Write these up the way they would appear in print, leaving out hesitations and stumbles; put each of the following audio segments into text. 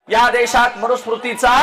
या देशात मनुस्मृतीचा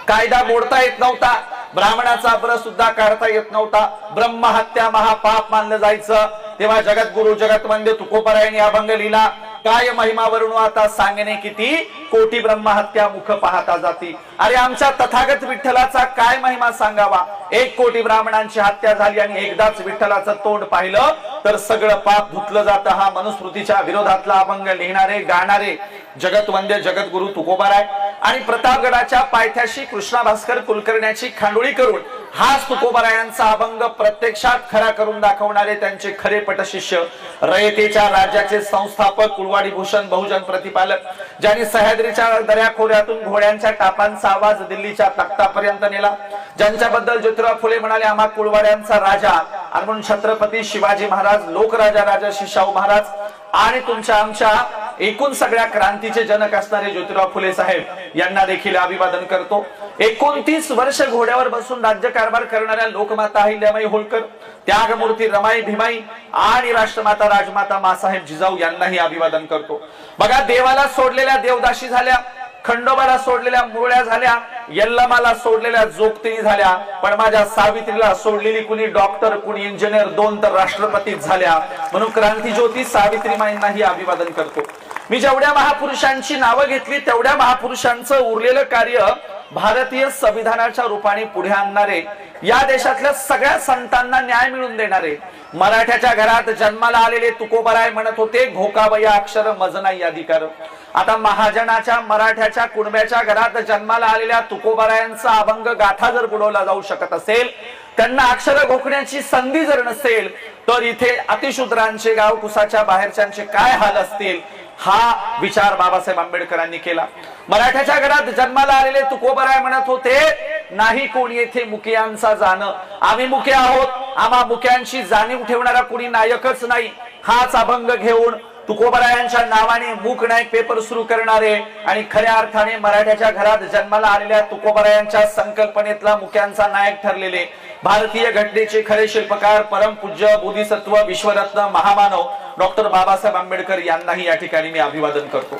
कायदा मोडता येत नव्हता, ब्राह्मणाचा ब्र सुद्धा काढता येत नव्हता, ब्रह्महत्या महापाप मानलं जायचं। तेव्हा जगद्गुरु जगतवंद्य तुकोबरायांनी अभंग लिहिला, काय महिमा वर्णू आता सांगणे किती, कोटी ब्रह्महत्या मुख पाहता जाती। अरे आमच्या तथागत विठ्ठलाचा काय महिमा सांगावा, 1 कोटी ब्राह्मणांची हत्या झाली आणि एकदाच विठ्ठलाचं तोंड पाहिलं तर सगळं पाप धुतलं जातं। हा मनुस्मृतीच्या विरोधातला अभंग लिहिणारे गाणारे जगतवंद्य जगद्गुरु तुकोबाराय आणि प्रतापगडाच्या पायथ्याशी कृष्णा भास्कर कुलकर्ण्याची खांडोळी करून हाच तुकोबारायांचा अभंग प्रत्यक्षात खरा करून दाखवणारे त्यांचे खरे पटशिष्य, रयतेच्या राज्याचे संस्थापक, कुळवाडी भूषण बहुजन प्रतिपालक, ज्यांनी सह्याद्रीच्या दऱ्याखोऱ्यातून घोड्यांच्या टापांचा आवाज दिल्लीच्या तख्तापर्यंत नेला, ज्यांच्याबद्दल ज्योतिराव फुले म्हणाले आम्हा कुळवाड्यांचा राजा, आणि म्हणून छत्रपती शिवाजी महाराज, लोकराजा राजर्षी शाहू महाराज आणि तुमच्या आमच्या एकूण सगळ्या क्रांतीचे जनक असणारे ज्योतिराव फुले साहेब यांना देखील अभिवादन करतो। 29 वर्ष घोड्यावर बसून राज्यकारभार करणाऱ्या लोकमाता अहिल्याबाई होळकर, त्यागमूर्ती रमाई भीमाई आणि राष्ट्रमाता राजमाता मासाहेब जिजाऊ यांनाही अभिवादन करतो। बघा, देवाला सोडलेल्या देवदाशी झाल्या, खंडोबाला सोडलेल्या मुरळ्या झाल्या, यल्लमाला सोडलेल्या जोगती झाल्या, पण माझ्या सावित्रीला सोडलेली कुणी डॉक्टर, कुणी इंजिनियर, 2 तर राष्ट्रपती झाल्या। म्हणून क्रांतीज्योती सावित्रीमाईंनाही अभिवादन करतो। मी जेवढ्या महापुरुषांची नावं घेतली तेवढ्या महापुरुषांचं उरलेलं कार्य भारतीय संविधानाच्या रूपाने पुढे आणणारे, या देशातल्या सगळ्या संतांना न्याय मिळवून देणारे, मराठ्याच्या घरात जन्माला आलेले तुकोबराय म्हणत होते घोकाबया अक्षर मज नाही अधिकार। आता महाजनाच्या मराठ्याच्या कुणब्याच्या घरात जन्माला आलेल्या तुकोबरायांचा अभंग गाथा जर बुडवला जाऊ शकत असेल, त्यांना अक्षर घोकण्याची संधी जर नसेल, तर इथे अतिशूद्रांचे गाव कुसाच्या बाहेरच्यांचे काय हाल असतील, हा विचार बाबासाहेब आंबेडकरांनी केला। मराठ्याच्या घरात जन्माला आलेले तुकोबराय म्हणत होते नाही कोणी येथे मुक्यांचा जाणं, आम्ही मुके आहोत, आम्हा मुक्यांची जाणीव ठेवणारा कोणी नायकच नाही। हाच अभंग घेऊन तुकोबरायांच्या नावाने मूक नायक पेपर सुरू करणारे आणि खऱ्या अर्थाने मराठ्याच्या घरात जन्माला आलेल्या तुकोबरायांच्या संकल्पनेतला मुक्यांचा नायक ठरलेले भारतीय घटनेचे खरे शिल्पकार, परमपूज्य बोधिसत्व, विश्वरत्न, महामानव डॉक्टर बाबासाहेब आंबेडकर यांनाही या ठिकाणी मी अभिवादन करतो।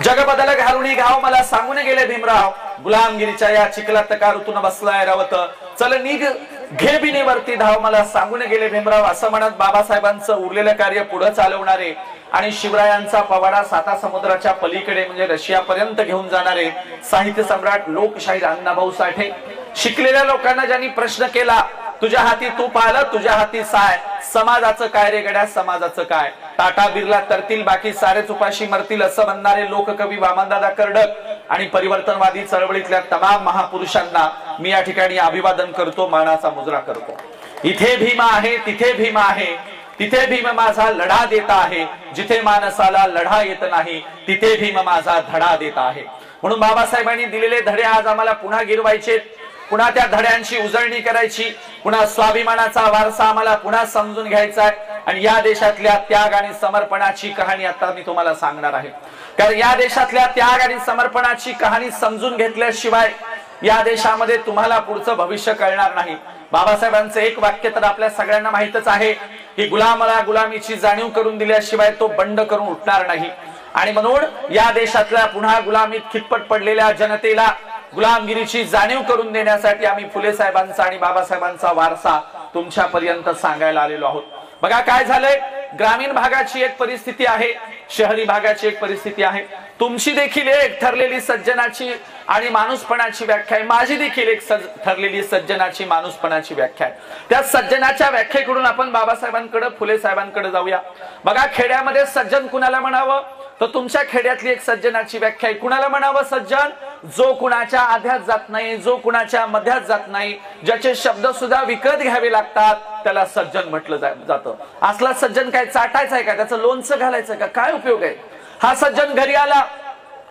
जग बदल घालुनी गाव मला सांगून गेले भीमराव, गुलामगिरीच्या या चिखलात का ऋतून बसलाय रावत, चल निघ घे बिनेवरती धाव मला सांगून गेले भीमराव, असं म्हणत बाबासाहेबांचं उरलेलं कार्य पुढे चालवणारे आणि शिवरायांचा पवाडा साता समुद्राच्या पलीकडे म्हणजे रशियापर्यंत घेऊन जाणारे साहित्य सम्राट लोकशाहीर अण्णाभाऊ साठे, शिकलेल्या लोकांना ज्यांनी प्रश्न केला तुझ्या हाती तूप आलं, तुझ्या हाती साय, समाजाचं काय रे गड्या, समाजाचं काय, टाटा बिर्ला तरतील बाकी सारेच उपाशी मरतील, असं म्हणणारे लोककवी वामनदादा कर्डक आणि परिवर्तनवादी चळवळीतल्या तमाम महापुरुषांना मी या ठिकाणी अभिवादन करतो, मानाचा मुजरा करतो। इथे भीम आहे, तिथे भीम आहे, तिथे भीम माझा लढा देता आहे, जिथे माणसाला लढा येत नाही तिथे भीम माझा धडा देता आहे। म्हणून बाबासाहेबांनी दिलेले धडे आज आम्हाला पुन्हा गिरवायचे, पुन्हा त्या धड्यांची उजळणी करायची, पुन्हा स्वाभिमानाचा वारसा आम्हाला पुन्हा समजून घ्यायचा आहे आणि या देशातल्या त्याग आणि समर्पणाची कहाणी आता मी तुम्हाला सांगणार आहे। कारण या देशातल्या त्याग आणि समर्पणाची कहाणी समजून घेतल्याशिवाय या देशामध्ये तुम्हाला पुढचं भविष्य कळणार नाही। बाबासाहेबांचं एक वाक्य तर आपल्या सगळ्यांना माहितच आहे की गुलामाला गुलामीची जाणीव करून दिल्याशिवाय तो बंड करून उठणार नाही, आणि म्हणून या देशातल्या पुन्हा गुलामीत खितपट पडलेल्या जनतेला गुलामगिरीची जाणीव करून देण्यासाठी आम्ही फुले साहेबांचा आणि बाबासाहेबांचा वारसा तुमच्यापर्यंत सांगायला आलेलो आहोत। बघा काय झालंय, ग्रामीण भागाची एक परिस्थिती आहे, शहरी भागाची एक परिस्थिती आहे। तुमची देखील एक ठरलेली सज्जनाची आणि माणूसपणाची व्याख्या आहे, माझी देखील एक ठरलेली सज्जनाची माणूसपणाची व्याख्या आहे। त्या सज्जनाच्या व्याख्येकडून आपण बाबासाहेबांकडे, फुले साहेबांकडे जाऊया। बघा, खेड्यामध्ये सज्जन कुणाला म्हणावं, तर तुमच्या खेड्यातली एक सज्जनाची व्याख्या आहे। कुणाला म्हणावं सज्जन, जो कुणाच्या आध्यात जात नाही, जो कुणाच्या मध्यात जात नाही, ज्याचे शब्द सुद्धा विकत घ्यावे लागतात, त्याला सज्जन म्हटलं जातं। असला सज्जन काय चाटायचा आहे का, त्याचं लोणचं घालायचं का, काय उपयोग आहे? हा सज्जन घरी आला,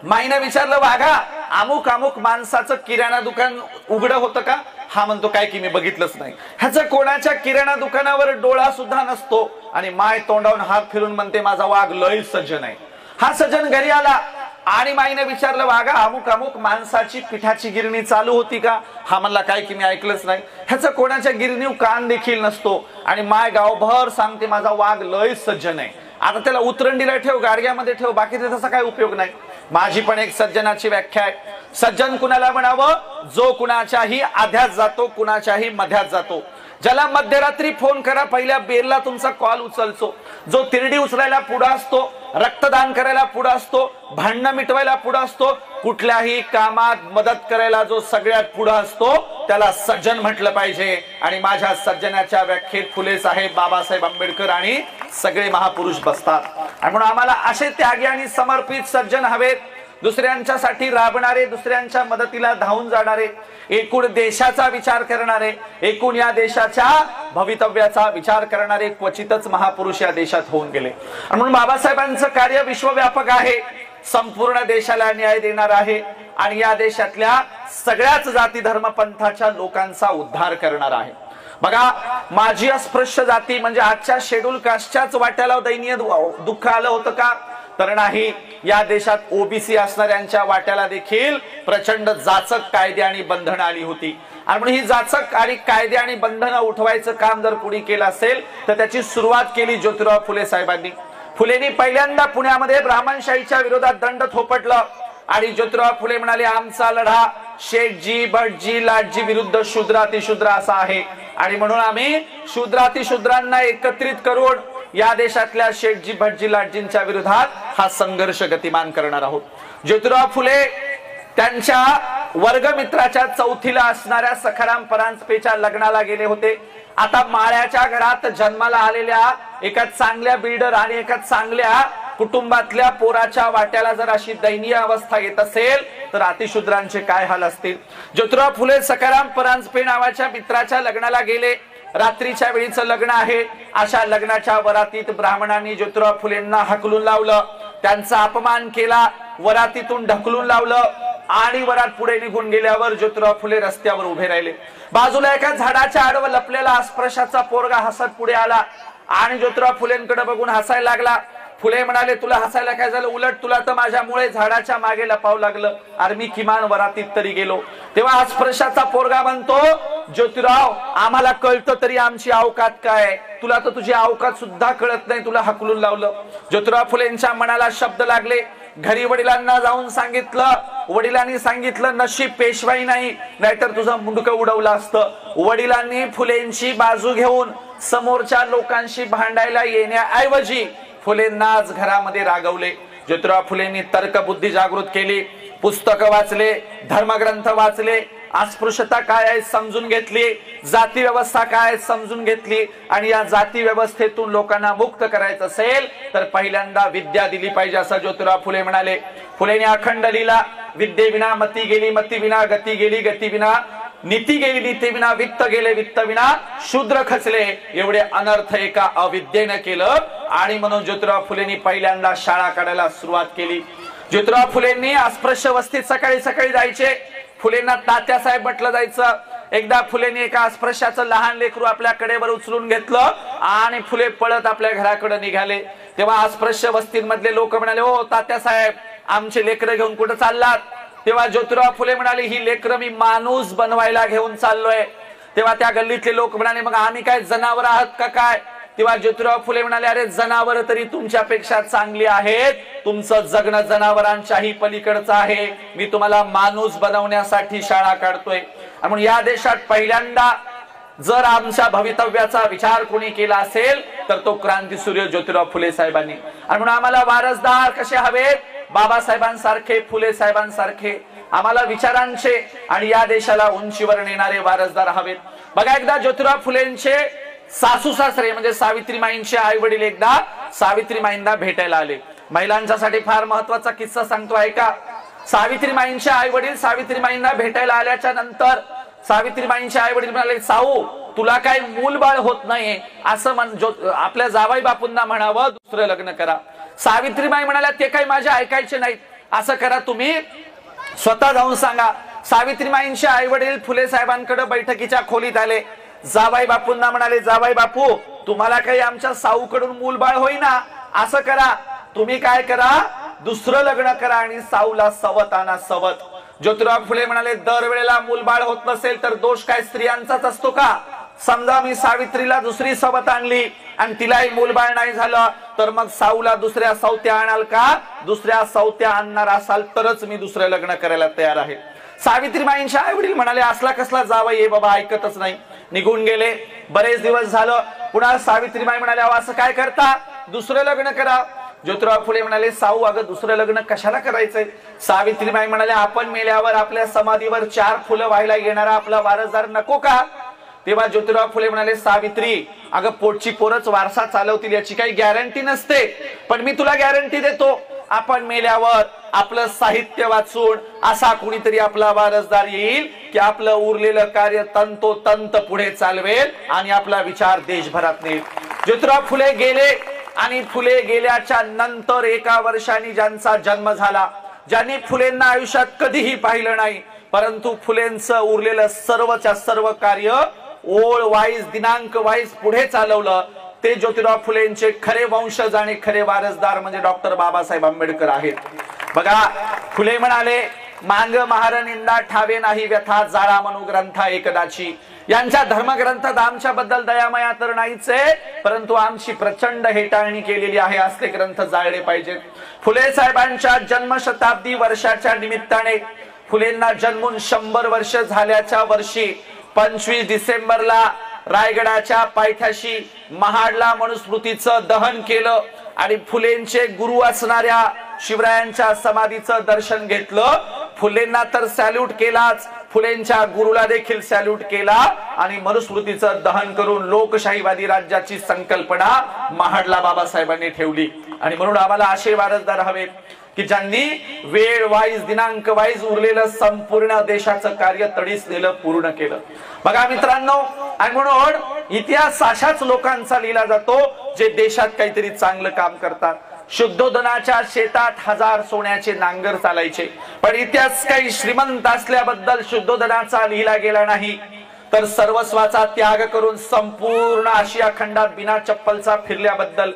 माईने विचारलं वाघा अमुक अमुक माणसाचं किराणा दुकान उघडं होतं का? हा म्हणतो काय की मी बघितलंच नाही। ह्याचं कोणाच्या किराणा दुकानावर डोळा सुद्धा नसतो आणि माय तोंडावून हात फिरून म्हणते माझा वाघ लय सज्जन आहे। हा सज्जन घरी आला आणि माईने विचारलं वाघा अमुक अमुक माणसाची पिठाची गिरणी चालू होती का? हा म्हणला काय की मी ऐकलंच नाही। ह्याचं कोणाच्या गिरणीवर कान देखील नसतो आणि माय गावभर सांगते माझा वाघ लय सज्जन आहे। आता त्याला उतरंडीला ठेव, गाडग्यामध्ये ठेव, बाकीचा तसा काय उपयोग नाही। माझी पण एक सज्जनाची व्याख्या आहे, सज्जन कुणाला म्हणावं, जो कुणाच्याही आध्यात जातो, कुणाच्याही मध्यात जातो, ज्याला मध्यरात्री फोन करा पहिल्या बेरला तुमचा कॉल उचलतो, जो तिरडी उचलायला पुढे असतो, रक्तदान करायला पुढे असतो, भांडणं मिटवायला पुढे असतो, कुठल्याही कामात मदत करायला जो सगळ्यात पुढे असतो, त्याला सज्जन म्हटलं पाहिजे। आणि माझ्या सज्जनाच्या व्याख्येत फुले साहेब, बाबासाहेब आंबेडकर आणि सगळे महापुरुष बसतात। आणि म्हणून आम्हाला असे त्यागी आणि समर्पित सज्जन हवेत, दुसऱ्यांच्यासाठी राबणारे, दुसऱ्यांच्या मदतीला धावून जाणारे, एकूण देशाचा विचार करणारे, एकूण या देशाच्या भवितव्याचा विचार करणारे क्वचितच महापुरुष या देशात होऊन गेले। म्हणून बाबासाहेबांचं कार्य विश्वव्यापक आहे, संपूर्ण देशाला न्याय देणार आहे आणि या देशातल्या सगळ्याच जाती धर्म पंथाच्या लोकांचा उद्धार करणार आहे। बघा, माझी अस्पृश्य जाती म्हणजे आजच्या शेड्यूल कास्टच्याच वाट्याला दैनीय दुःख आलं होतं का? तर नाही, या देशात ओबीसी असणाऱ्यांच्या वाट्याला देखील प्रचंड जाचक कायदे आणि बंधनं आली होती। आणि म्हणून ही जाचक आणि कायदे आणि बंधनं उठवायचं काम जर पुढे केलं असेल तर त्याची सुरुवात केली ज्योतिराव फुले साहेबांनी। फुलेंनी पहिल्यांदा पुण्यामध्ये ब्राह्मणशाहीच्या विरोधात दंड थोपटलं आणि ज्योतिराव फुले म्हणाले, आमचा लढा शेठजी, भटजी, लाटजी विरुद्ध शूद्रातिशूद्र असा आहे आणि म्हणून आम्ही शूद्रातिशूद्रांना एकत्रित करून या देशातल्या शेठजी, भटजी, लाटजींच्या विरोधात हा संघर्ष गतिमान करणार आहोत। ज्योतिराव फुले त्यांच्या वर्गमित्राच्या चौथीला असणाऱ्या सखाराम परांजपेच्या लग्नाला गेले होते। आता माळ्याच्या घरात जन्माला आलेल्या एका चांगल्या बिल्डर आणि एका चांगल्या कुटुंबातल्या पोराच्या वाट्याला जर अशी दयनीय अवस्था येत असेल तर अतिशूद्रांचे काय हाल असतील। ज्योतिराव फुले सखाराम परांजपे नावाच्या मित्राच्या लग्नाला गेले, रात्रीच्या वेळीचं लग्न आहे, अशा लग्नाच्या वरातीत ब्राह्मणांनी ज्योतिराव फुलेंना हकलून लावलं, त्यांचा अपमान केला, वरातीतून ढकलून लावलं आणि वरात पुढे निघून गेल्यावर ज्योतिराव फुले रस्त्यावर उभे राहिले। बाजूला एका झाडाच्या आडवं लपलेला अस्पृश्याचा पोरगा हसत पुढे आला आणि ज्योतिराव फुलेंकडे बघून हसायला लागला। फुले म्हणाले, तुला हसायला काय झालं? उलट तुला तर माझ्यामुळे झाडाच्या मागे लपावं लागलं, अरे मी किमान वरातीत तरी गेलो। तेव्हा अस्पृश्याचा पोरगा म्हणतो, ज्योतिराव आम्हाला कळतं तरी आमची अवकात काय, तुला तर तुझी अवकात सुद्धा कळत नाही, तुला हकलून लावलं। ज्योतिराव फुलेंच्या मनाला शब्द लागले, घरी वडिलांना जाऊन सांगितलं, वडिलांनी सांगितलं नशीब पेशवाई नाही, नाहीतर तुझं मुंडकं उडवलं असतं। वडिलांनी फुलेंची बाजू घेऊन समोरच्या लोकांशी भांडायला येण्याऐवजी फुलेंना आज घरामध्ये रागवले। ज्योतिराव फुलेंनी तर्कबुद्धी जागृत केली, पुस्तकं वाचले, धर्मग्रंथ वाचले, अस्पृश्यता काय आहे समजून घेतली, जाती व्यवस्था काय समजून घेतली आणि या जाती व्यवस्थेतून लोकांना मुक्त करायचं असेल तर पहिल्यांदा विद्या दिली पाहिजे असं ज्योतिराव फुले म्हणाले। फुलेंनी अखंड लिहिला, विद्येविना मती गेली, मती विना गती गेली, गती विना नीती गेली, नीती विना वित्त गेले, वित्त विना शूद्र खचले। एवढे अनर्थ एका अविद्येने केलं आणि म्हणून ज्योतिराव फुलेंनी पहिल्यांदा शाळा काढायला सुरुवात केली। ज्योतिराव फुलेंनी अस्पृश्य वस्तीत सकाळी सकाळी जायचे, फुलेंना तात्यासाहेब म्हटलं जायचं। एकदा फुलेंनी एका अस्पृश्याचं लहान लेकरू आपल्या कडेवर उचलून घेतलं आणि फुले पळत आपल्या घराकडे निघाले। तेव्हा अस्पृश्य वस्तीमधले लोक म्हणाले, ओ तात्यासाहेब आमचे लेकरं घेऊन कुठे चाललात? तेव्हा ज्योतिराव फुले म्हणाले, ही लेकरं मी माणूस बनवायला घेऊन चाललोय। तेव्हा त्या गल्लीतले लोक म्हणाले, मग आम्ही काय जनावर आहात का काय? तेव्हा ज्योतिराव फुले म्हणाले, अरे जनावर तरी तुमच्यापेक्षा चांगली आहेत, तुमचं जगणं जनावरांच्याही पलीकडचं आहे, मी तुम्हाला माणूस बनवण्यासाठी शाळा काढतोय। म्हणून या देशात पहिल्यांदा जर आमच्या भवितव्याचा विचार कोणी केला असेल तर तो क्रांतीसूर्य ज्योतिराव फुले साहेबांनी। आणि म्हणून आम्हाला वारसदार कसे हवेत? बाबासाहेबांसारखे, फुले साहेबांसारखे आम्हाला विचारांचे आणि या देशाला उंचीवर नेणारे वारसदार हवेत। बघा, एकदा ज्योतिराव फुलेंचे सासू सासरे म्हणजे सावित्रीमाईंचे आई वडील एकदा सावित्रीमाईंना भेटायला आले। महिलांच्यासाठी फार महत्वाचा किस्सा सांगतो ऐका। सावित्रीमाईंचे आई वडील सावित्रीमाईंना भेटायला आल्याच्या नंतर सावित्रीमाईंचे आई वडील म्हणाले, साऊ तुला काय मूलबाळ होत नाही असं आपल्या जावाई बापूंना म्हणावं, दुसरं लग्न करा। सावित्रीबाई म्हणाल्या, ते काही माझे ऐकायचे नाहीत, असं करा तुम्ही स्वतः जाऊन सांगा। सावित्रीमाईंचे आई वडील फुले साहेबांकडे बैठकीच्या खोलीत आले, जावाई बापूंना म्हणाले, जावाई बापू तुम्हाला काही आमच्या साऊकडून मूलबाळ होईना, असं करा तुम्ही काय करा, दुसरं लग्न करा आणि साऊला सवत आणा, सवत। ज्योतिराव फुले म्हणाले, दरवेळेला मूलबाळ होत नसेल तर दोष काय स्त्रियांचाच असतो का? समजा मी सावित्रीला दुसरी सवत आणली आणि तिलाही मूलबाळ नाही झालं, तर मग साऊला दुसऱ्या सवत्या आणाल का? दुसऱ्या सवत्या आणणार असाल तरच मी दुसरं लग्न करायला तयार आहे. सावित्रीबाईंच्या आई वडील म्हणाले, असला कसला जावई आहे बाबा, ऐकतच नाही. निघून गेले. बरेच दिवस झालं. पुन्हा सावित्रीबाई म्हणाल्या, असं काय करता, दुसरं लग्न करा. ज्योतिराव फुले म्हणाले, साऊ अगं दुसरं लग्न कशाला करायचंय? सावित्रीबाई म्हणाले, आपण मेल्यावर आपल्या समाधीवर 4 फुलं व्हायला येणारा आपला वारसदार नको का? तेव्हा ज्योतिराव फुले म्हणाले, सावित्री अगं पोटची पोरच वारसा चालवतील याची काही गॅरंटी नसते, पण मी तुला गॅरंटी देतो, आपण मेल्यावर आपलं साहित्य वाचून असा कुणीतरी आपला वारसदार येईल की आपलं उरलेलं कार्य तंतोतंत पुढे चालवेल आणि आपला विचार देशभरात नेईल. ज्योतिराव फुले गेले आणि फुले गेल्याच्या नंतर 1 वर्षांनी ज्यांचा जन्म झाला, ज्यांनी फुलेंना आयुष्यात कधीही पाहिलं नाही, परंतु फुलेंचं उरलेलं सर्वच्या सर्व कार्य ओळ वाईज दिनांक वाईज पुढे चालवलं, ते ज्योतिराव फुलेंचे खरे वंशज आणि खरे वारसदार म्हणजे डॉक्टर बाबासाहेब आंबेडकर आहेत. बघा, फुले म्हणाले, मांग महार निंदा ठावे नाही व्यथा, जाळा म्हणू ग्रंथा एकदाची. यांच्या धर्मग्रंथात आमच्या बद्दल दयामया तर नाहीच आहे, परंतु आमची प्रचंड हेटाळणी केलेली आहे, असले ग्रंथ जाळले पाहिजेत. फुले साहेबांच्या जन्मशताब्दी वर्षाच्या निमित्ताने फुलेंना जन्मून 100 वर्ष झाल्याच्या वर्षी 25 डिसेंबरला रायगडाच्या पायथ्याशी महाडला मनुस्मृतीचं दहन केलं आणि फुलेंचे गुरु असणाऱ्या शिवरायांच्या समाधीचं दर्शन घेतलं. फुलेंना तर सॅल्यूट केलाच, फुलेंच्या गुरुला देखील सॅल्यूट केला आणि मनुस्मृतीचं दहन करून लोकशाहीवादी राज्याची संकल्पना महाडला बाबासाहेबांनी ठेवली. आणि म्हणून आम्हाला असे वारसदार हवेत की ज्यांनी वेळ वाईज दिनांक वाईज उरलेलं संपूर्ण देशाचं कार्य तडीसलेलं पूर्ण केलं. बघा मित्रांनो, आणि म्हणून इतिहास अशाच लोकांचा लिहिला जातो जे देशात काहीतरी चांगलं काम करतात. शुद्धोदनाच्या शेतात 1000 सोन्याचे नांगर चालायचे, पण इतिहास काही श्रीमंत असल्याबद्दल शुद्धोदनाचा लिहिला गेला नाही, तर सर्वस्वाचा त्याग करून संपूर्ण आशिया खंडात बिना चप्पलचा फिरल्याबद्दल,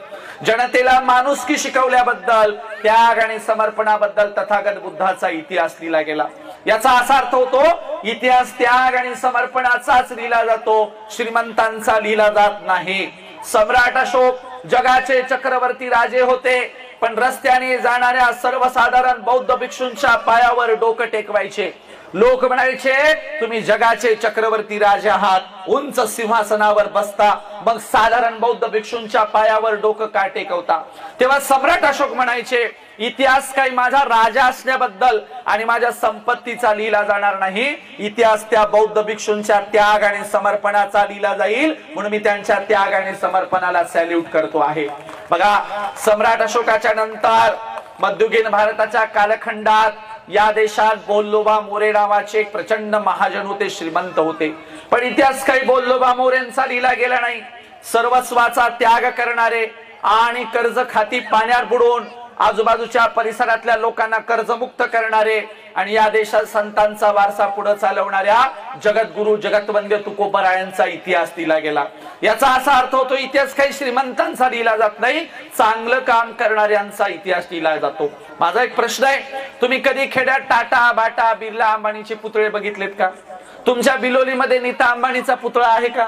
जनतेला माणुसकी शिकवल्याबद्दल, त्याग आणि समर्पणाबद्दल तथागत बुद्धाचा इतिहास लिहिला गेला. याचा असा अर्थ होतो, इतिहास त्याग आणि समर्पणाचाच लिहिला जातो, श्रीमंतांचा लिहिला जात नाही. सम्राट अशोक जगाचे चक्रवर्ती राजे होते, पण रस्त्याने जाणाऱ्या सर्वसाधारण बौद्ध भिक्षूंच्या पायावर डोकं टेकवायचे. लोक म्हणायचे, तुम्ही जगाचे चक्रवर्ती राजे आहात, उंच सिंहासनावर बसता, मग साधारण बौद्ध भिक्षूंच्या पायावर डोकं का टेकवता? तेव्हा सम्राट अशोक म्हणायचे, इतिहास काही माझा राजा असण्याबद्दल आणि माझ्या संपत्तीचा लिहिला जाणार नाही, इतिहास त्या बौद्ध भिक्षूंच्या त्याग आणि समर्पणाचा लिहिला जाईल, म्हणून मी त्यांच्या त्याग आणि समर्पणाला सॅल्यूट करतो आहे. बघा, सम्राट अशोकाच्या नंतर मध्ययुगीन भारताच्या कालखंडात या देशात बोल्लोबा मोरे नावाचे एक प्रचंड महाजन होते, श्रीमंत होते, पण इतिहास काही बोल्लोबा मोरेंचा लिहिला गेला नाही. सर्वस्वाचा त्याग करणारे आणि कर्ज खाती पाण्यात बुडवून आजूबाजूच्या परिसरातल्या लोकांना कर्जमुक्त करणारे आणि या देशात संतांचा वारसा पुढे चालवणाऱ्या जगद्गुरु जगतवंद्य तुकोबरायांचा इतिहास लिहिला गेला. याचा असा अर्थ होतो, इतिहास काही श्रीमंतांचा लिहिला जात नाही, चांगलं काम करणाऱ्यांचा इतिहास लिहिला जातो. माझा एक प्रश्न आहे, तुम्ही कधी खेड्यात टाटा बाटा बिर्ला अंबानीचे पुतळे बघितलेत का? तुमच्या बिलोलीमध्ये नीता अंबानीचा पुतळा आहे का?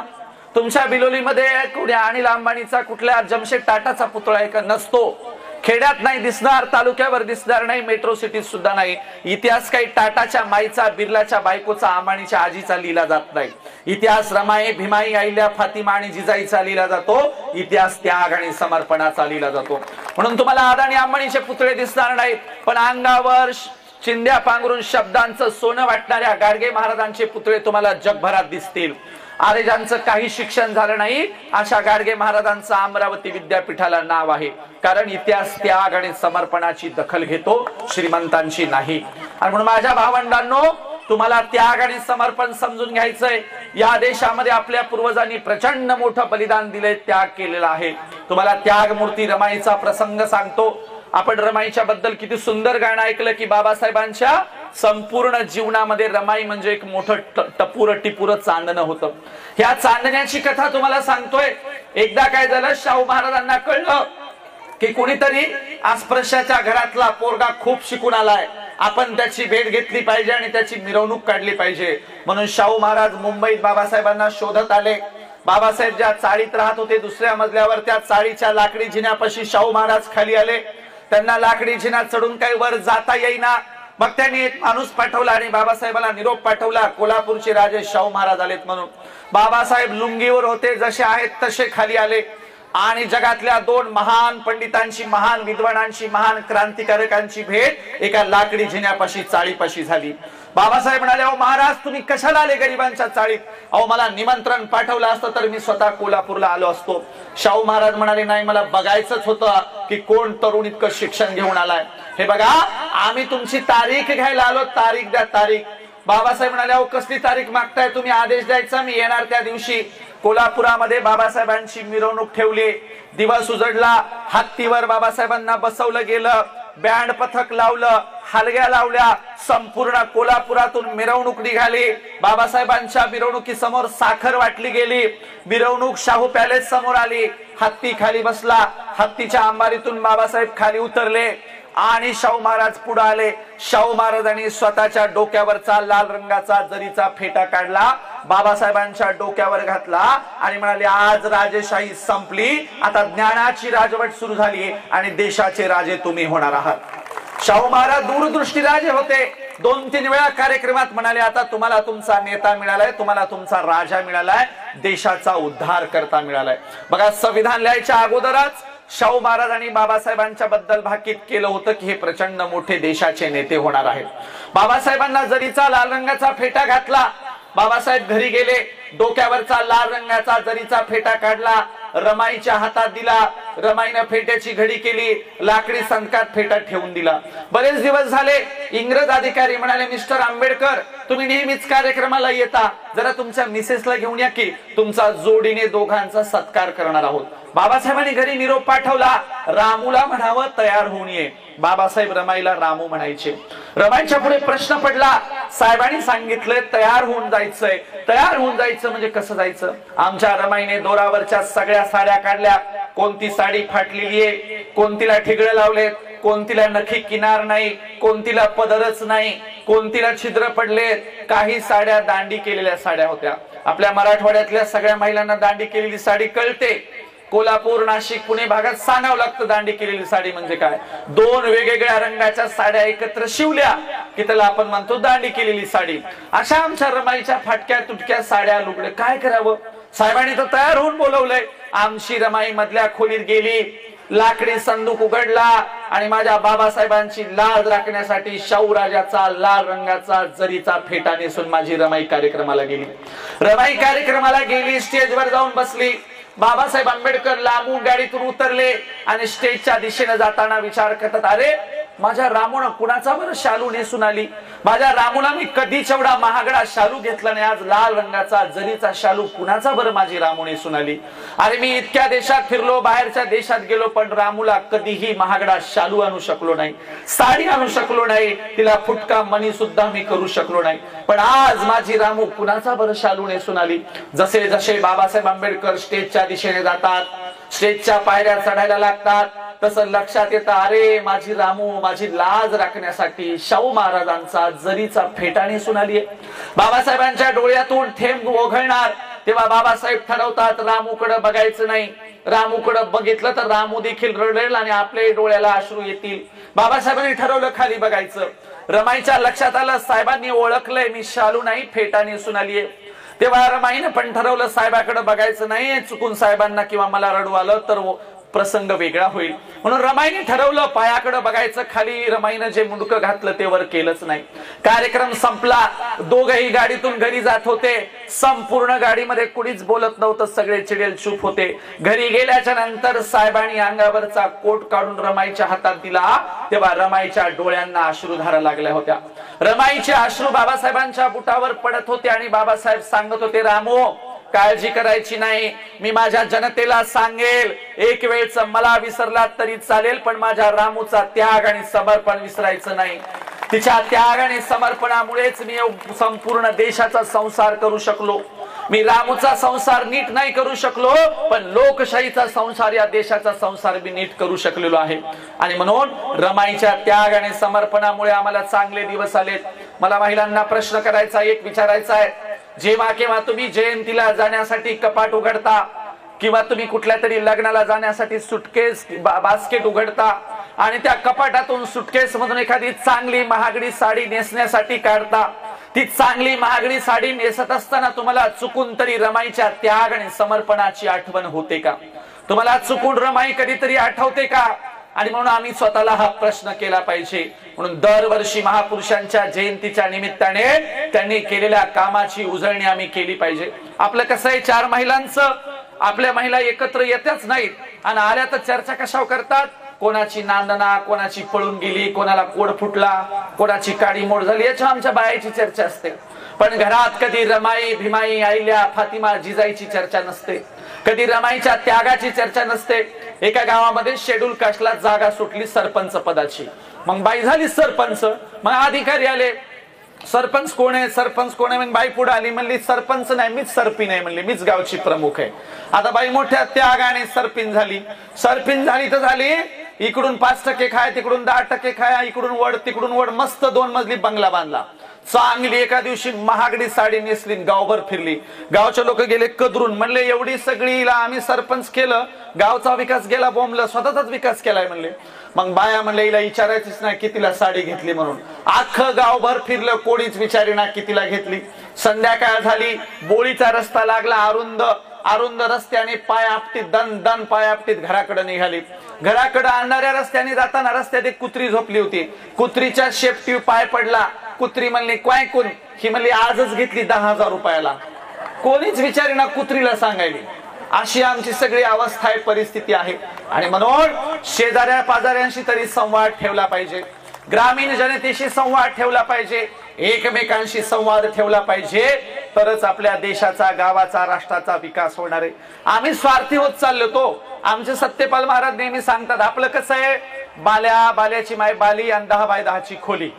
तुमच्या बिलोलीमध्ये कुठल्या अनिल अंबानीचा कुठल्या जमशेद टाटाचा पुतळा आहे का? नसतो. खेड्यात नाही दिसणार, तालुक्यावर दिसणार नाही, मेट्रो सिटीत सुद्धा नाही. इतिहास काही टाटाच्या माईचा, बिर्लाच्या बायकोचा, अंबानीच्या आजीचा लिहिला जात नाही. इतिहास रमाई, भीमाई, अहिल्या, फातिमा आणि जिजाईचा लिहिला जातो. इतिहास त्याग आणि समर्पणाचा लिहिला जातो. म्हणून तुम्हाला अदानी अंबानीचे पुतळे दिसणार नाहीत, पण अंगावर चिंध्या पांघरून शब्दांचं सोनं वाटणाऱ्या गाडगे महाराजांचे पुतळे तुम्हाला जगभरात दिसतील. अरे ज्यांचं काही शिक्षण झालं नाही, अशा गाडगे महाराजांचं अमरावती विद्यापीठाला नाव आहे, कारण इतिहास त्याग आणि समर्पणाची दखल घेतो, श्रीमंतांची नाही. आणि म्हणून माझ्या भावंडांनो, तुम्हाला त्याग आणि समर्पण समजून घ्यायचंय. या देशामध्ये आपल्या पूर्वजांनी प्रचंड मोठं बलिदान दिले, त्याग केलेला आहे. तुम्हाला त्यागमूर्ती रमाईचा प्रसंग सांगतो. आपण रमाईच्या बद्दल किती सुंदर गाणं ऐकलं की बाबासाहेबांच्या संपूर्ण जीवनामध्ये रमाई म्हणजे एक मोठं टपूर टिपूर चांदणं होतं. ह्या चांदण्याची कथा तुम्हाला सांगतोय. एकदा काय झालं, शाहू महाराजांना कळलं की कोणीतरी अस्पृश्याच्या घरातला पोरगा खूप शिकून आलाय, आपण त्याची भेट घेतली पाहिजे आणि त्याची मिरवणूक काढली पाहिजे. म्हणून शाहू महाराज मुंबईत बाबासाहेबांना शोधत आले बाबासाहेब ज्या चाळीत राहत होते दुसऱ्या मजल्यावर, त्या चाळीच्या लाकडी जिन्यापाशी शाहू महाराज खाली आले. त्यांना लाकडी जिना चढून काही वर जाता येईना. मग त्यांनी एक माणूस पाठवला आणि बाबासाहेबांना निरोप पाठवला, कोल्हापूरचे राजे शाहू महाराज आलेत म्हणून. बाबासाहेब लुंगीवर होते, जसे आहेत तसे खाली आले आणि जगातल्या दोन महान पंडितांची, महान विद्वानांची, महान क्रांतिकारकांची भेट एका लाकडी जिन्यापाशी चाळीपाशी झाली. बाबासाहेब म्हणाले, अहो महाराज तुम्ही कशाला आले गरिबांच्या चाळीत? अहो मला निमंत्रण पाठवलं असतं तर मी स्वतः कोल्हापूरला आलो असतो. शाहू महाराज म्हणाले, नाही मला बघायचंच होतं की कोण तरुण इतकं शिक्षण घेऊन आलाय. हे बघा आम्ही तुमची तारीख घ्यायला आलो, तारीख द्या तारीख. बाबासाहेब म्हणाले, अहो कसली तारीख मागताय तुम्ही? आदेश द्यायचा, मी येणार त्या दिवशी. कोल्हापुरामध्ये बाबासाहेबांची मिरवणूक ठेवली. दिवस उजडला, हत्तीवर बाबासाहेबांना बसवलं गेलं, बँड पथक लावलं, हलग्या लावल्या, संपूर्ण कोल्हापुरातून मिरवणूक निघाली. बाबासाहेबांच्या मिरवणुकीसमोर साखर वाटली गेली. मिरवणूक शाहू पॅलेस समोर आली. हत्ती खाली बसला. हत्तीच्या अंबारीतून बाबासाहेब खाली उतरले आणि शाहू महाराज पुढे आले. शाहू महाराजांनी स्वतःच्या डोक्यावरचा लाल रंगाचा जरीचा फेटा काढला, बाबासाहेबांच्या डोक्यावर घातला आणि म्हणाले, आज राजेशाही संपली, आता ज्ञानाची राजवट सुरू झाली आणि देशाचे राजे तुम्ही होणार आहात. शाहू महाराज दूरदृष्टी राजे होते. 2-3 वेळा कार्यक्रमात म्हणाले, आता तुम्हाला तुमचा नेता मिळालाय, तुम्हाला तुमचा राजा मिळालाय, देशाचा उद्धार करता मिळालाय. बघा संविधान लिहायच्या अगोदरच शाहू महाराजांनी बाबासाहेबांच्या बद्दल भाकीत केलं होतं की हे प्रचंड मोठे देशाचे नेते होणार आहेत. बाबासाहेबांना जरीचा लाल रंगाचा फेटा घातला. बाबासाहेब घरी गेले, डोक्यावरचा लाल रंगाचा जरीचा फेटा काढला, रमाईच्या हातात दिला. रमाईने फेट्याची घडी केली, लाकडी संकात फेटा ठेवून दिला. बरेच दिवस झाले. इंग्रज अधिकारी म्हणाले, मिस्टर आंबेडकर तुम्ही नेहमीच कार्यक्रमाला येता, जरा तुमच्या मिसेसला घेऊन या की, तुमचा जोडीने दोघांचा सत्कार करणार आहोत. बाबासाहेबांनी घरी निरोप पाठवला, रामूला म्हणावं तयार होऊन ये. बाबासाहेब रमाईला रामू म्हणायचे. रमाईच्या पुढे प्रश्न पडला. साहेबांनी सांगितलं तयार होऊन जायचंय. तयार होऊन जायचं म्हणजे कसं जायचं? आमच्या रमाईने दोरावरच्या सगळ्या साड्या काढल्या. कोणती साडी फाटलेली आहे, कोणतीला ठिगळ लावलेत, कोणतीला नखी किनार नाही, कोणतीला पदरच नाही, कोणतीला छिद्र पडलेत. काही साड्या दांडी केलेल्या साड्या होत्या. आपल्या मराठवाड्यातल्या सगळ्या महिलांना दांडी केलेली साडी कळते. कोल्हापूर, नाशिक, पुणे भागात सांगावं लागतं दांडी केलेली साडी म्हणजे काय. 2 वेगवेगळ्या रंगाच्या साड्या एकत्र शिवल्या की त्याला आपण म्हणतो दांडी केलेली साडी. अशा आमच्या रमाईच्या फाटक्या तुटक्या साड्या, लुगडे, काय करावं? साहेबांनी तर तयार होऊन बोलवलंय. आमची रमाई मधल्या खोलीत गेली, लाकडी संदूक उघडला आणि माझ्या बाबासाहेबांची लाज राखण्यासाठी शाहू राजाचा लाल रंगाचा जरीचा फेटा नेसून माझी रमाई कार्यक्रमाला गेली. रमाई कार्यक्रमाला गेली, स्टेजवर जाऊन बसली. बाबासाहेब आंबेडकर लांबून गाडीतून उतरले आणि स्टेजच्या दिशेने जाताना विचार करतात, अरे माझ्या रामून कुणाचा बरं शालू नेसून आली? माझ्या रामूला मी कधीच एवढा महागडा शालू घेतला नाही, आज लाल रंगाचा जरीचा शालू कुणाचा बरं माझी रामू नेसून आली? अरे मी इतक्या देशात फिरलो, बाहेरच्या देशात गेलो, पण रामूला कधीही महागडा शालू आणू शकलो नाही, साडी आणू शकलो नाही, तिला फुटका मणी सुद्धा मी करू शकलो नाही, पण आज माझी रामू कुणाचा बरं शालू नेसून आली? जसे जसे बाबासाहेब आंबेडकर स्टेजच्या दिशेने जातात, स्टेजच्या पायऱ्या चढायला लागतात, तसं लक्षात येतं, अरे माझी रामू माझी लाज राखण्यासाठी शाहू महाराजांचा जरीचा फेटा नेसून आली आहे. बाबासाहेबांच्या डोळ्यातून थेंब ओघळणार तेव्हा बाबासाहेब ठरवतात रामूकडे बघायचं नाही. रामूकडे बघितलं तर रामू देखील रडेल आणि आपल्या डोळ्याला अश्रू येतील. बाबासाहेबांनी ठरवलं खाली बघायचं. रमाईच्या लक्षात आलं, साहेबांनी ओळखलंय मी शालू नाही फेटा नेसून आली आहे. तेव्हा रमाईने पण ठरवलं साहेबाकडे बघायचं नाही, चुकून साहेबांना किंवा मला रडू आलं तर प्रसंग वेगळा होईल. म्हणून रमाईने ठरवलं पायाकडे बघायचं. खाली रमाईने जे मुंडकं घातलं ते वर केलंच नाही. कार्यक्रम संपला. दोघही गाडीतून घरी जात होते. संपूर्ण गाडीमध्ये कुणीच बोलत नव्हतं, सगळे चिडेल चूप होते. घरी गेल्याच्या नंतर साहेबांनी अंगावरचा कोट काढून रमाईच्या हातात दिला तेव्हा रमाईच्या डोळ्यांना अश्रुधारा लागल्या होत्या. रमाईचे अश्रू बाबासाहेबांच्या बुटावर पडत होते आणि बाबासाहेब सांगत होते, रामो काळजी करायची नाही, मी माझ्या जनतेला सांगेल, एक वेळच मला विसरला तरी चालेल, पण माझ्या रामूचा त्याग आणि समर्पण विसरायचं नाही. तिच्या त्याग आणि समर्पणामुळेच मी संपूर्ण देशाचा संसार करू शकलो. मी रामूचा संसार नीट नाही करू शकलो, पण लोकशाहीचा संसार, या देशाचा संसार मी नीट करू शकलेलो आहे. आणि म्हणून रमाईच्या त्याग आणि समर्पणामुळे आम्हाला चांगले दिवस आलेत. मला महिलांना प्रश्न करायचा, एक विचारायचा आहे, जेव्हा केव्हा तुम्ही जयंतीला जाण्यासाठी कपाट उघडता किंवा तुम्ही कुठल्या तरी लग्नाला जाण्यासाठी सुटकेस बास्केट उघडता आणि त्या कपाटातून सुटकेस मधून एखादी चांगली महागडी साडी नेसण्यासाठी काढता, ती चांगली महागडी साडी नेसत असताना तुम्हाला चुकून तरी रमाईच्या त्याग आणि समर्पणाची आठवण होते का? तुम्हाला चुकून रमाई कधीतरी आठवते का? आणि म्हणून आम्ही स्वतःला हा प्रश्न केला पाहिजे. म्हणून दरवर्षी महापुरुषांच्या जयंतीच्या निमित्ताने त्यांनी केलेल्या कामाची उजळणी आम्ही केली पाहिजे. आपलं कसं आहे, 4 महिलांचं, आपल्या महिला एकत्र येतच नाहीत आणि आल्या तर चर्चा कशावर करतात? कोणाची नांदना, कोणाची पळून गेली, कोणाला कोड फुटला, कोणाची काडी मोड झाली, याच्या आमच्या बायाची चर्चा असते. पण घरात कधी रमाई, भीमाई, आईल्या, फातिमा, जिजाईची चर्चा नसते. कधी रमाईच्या त्यागाची चर्चा नसते. एका गावामध्ये शेड्यूल कास्टला जागा सुटली सरपंच पदाची. मग बाई झाली सरपंच. मग अधिकारी आले, सरपंच कोण आहे, सरपंच कोण आहे? मग बाई पुढे आली, म्हणली सरपंच नाही, मीच सरपीण आहे, म्हणली मीच गावची प्रमुख आहे. आता बाई मोठ्या त्यागाने सरपीण झाली. सरपीण झाली तर झाली, इकडून 5% खाय, तिकडून 10% खाय, इकडून वड तिकडून वड, मस्त 2 मजली बंगला बांधला. चांगली एका दिवशी महागडी साडी नेसली, गावभर फिरली. गावचे लोक गेले कदरून, म्हणले एवढी सगळीला आम्ही सरपंच केलं, गावचा विकास गेला बोंबलं, स्वतःचाच विकास केलाय म्हणले. मग बाया म्हणले हिला विचारायचीच नाही कितीला साडी घेतली म्हणून. अख्खं गावभर फिरलं, कोणीच विचारेना कितीला घेतली. संध्याकाळ झाली, बोळीचा रस्ता लागला, अरुंद अरुंद रस्त्याने पाय आपटीत, दन दन पाय आपटीत घराकडे निघाली. घराकडे आणणाऱ्या रस्त्याने जाताना रस्त्यात एक कुत्री झोपली होती. कुत्रीच्या शेपटी पाय पडला. कुत्री म्हणली काय कोण? ही म्हणली आजच घेतली 10,000 रुपयाला. कोणीच विचारेना कुत्रीला सांगायली. अशी आमची सगळी अवस्था आहे, परिस्थिती आहे. आणि म्हणून शेजाऱ्या पाजाऱ्यांशी तरी संवाद ठेवला पाहिजे, ग्रामीण जनतेशी संवाद ठेवला पाहिजे, एकमेकांशी संवाद ठेवला पाहिजे, तरच आपल्या देशाचा, गावाचा, राष्ट्राचा विकास होणार आहे. आम्ही स्वार्थी होत चाललो. तो आमचे सत्यपाल महाराज नेहमी सांगतात, आपलं कसं आहे, बाल्याची माय बाली आणि 10 बाय 10ची खोली.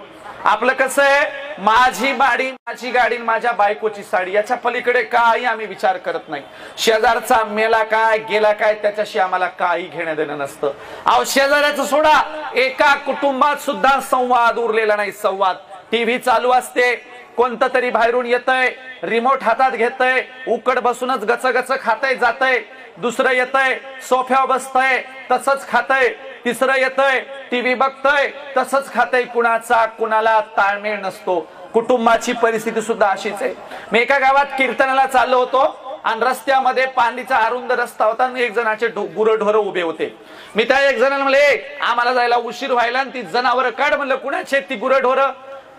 आपलं कसं आहे, माझी बाडी, माझी गाडी, माझ्या बायकोची साडी, याच्या पलीकडे काही आम्ही विचार करत नाही. शेजारचा मेला काय गेला काय त्याच्याशी आम्हाला काही घेणं देणं नसतं. अहो शेजाऱ्याचं सोडा, एका कुटुंबात सुद्धा संवाद उरलेला नाही. संवाद टीव्ही चालू असते, कोणतं तरी बाहेरून येतंय, रिमोट हातात घेतय, उकड बसूनच गचगच खातय जातय. दुसरं येतंय, सोफ्यावर बसतय तसंच खातय. तिसरं येतंय, टीव्ही बघतय तसंच खातय. कुणाचा कुणाला ताळमेळ नसतो. कुटुंबाची परिस्थिती सुद्धा अशीच आहे. मी एका गावात कीर्तनाला चाललो होतो आणि रस्त्यामध्ये पांडीचा अरुंद रस्ता होता आणि एक जणाचे गुरढोर उभे होते. मी त्या एक जणाला म्हणले, आम्हाला जायला उशीर व्हायला आणि ती जनावर काढ. म्हणलं कुणाची ती गुरढोर?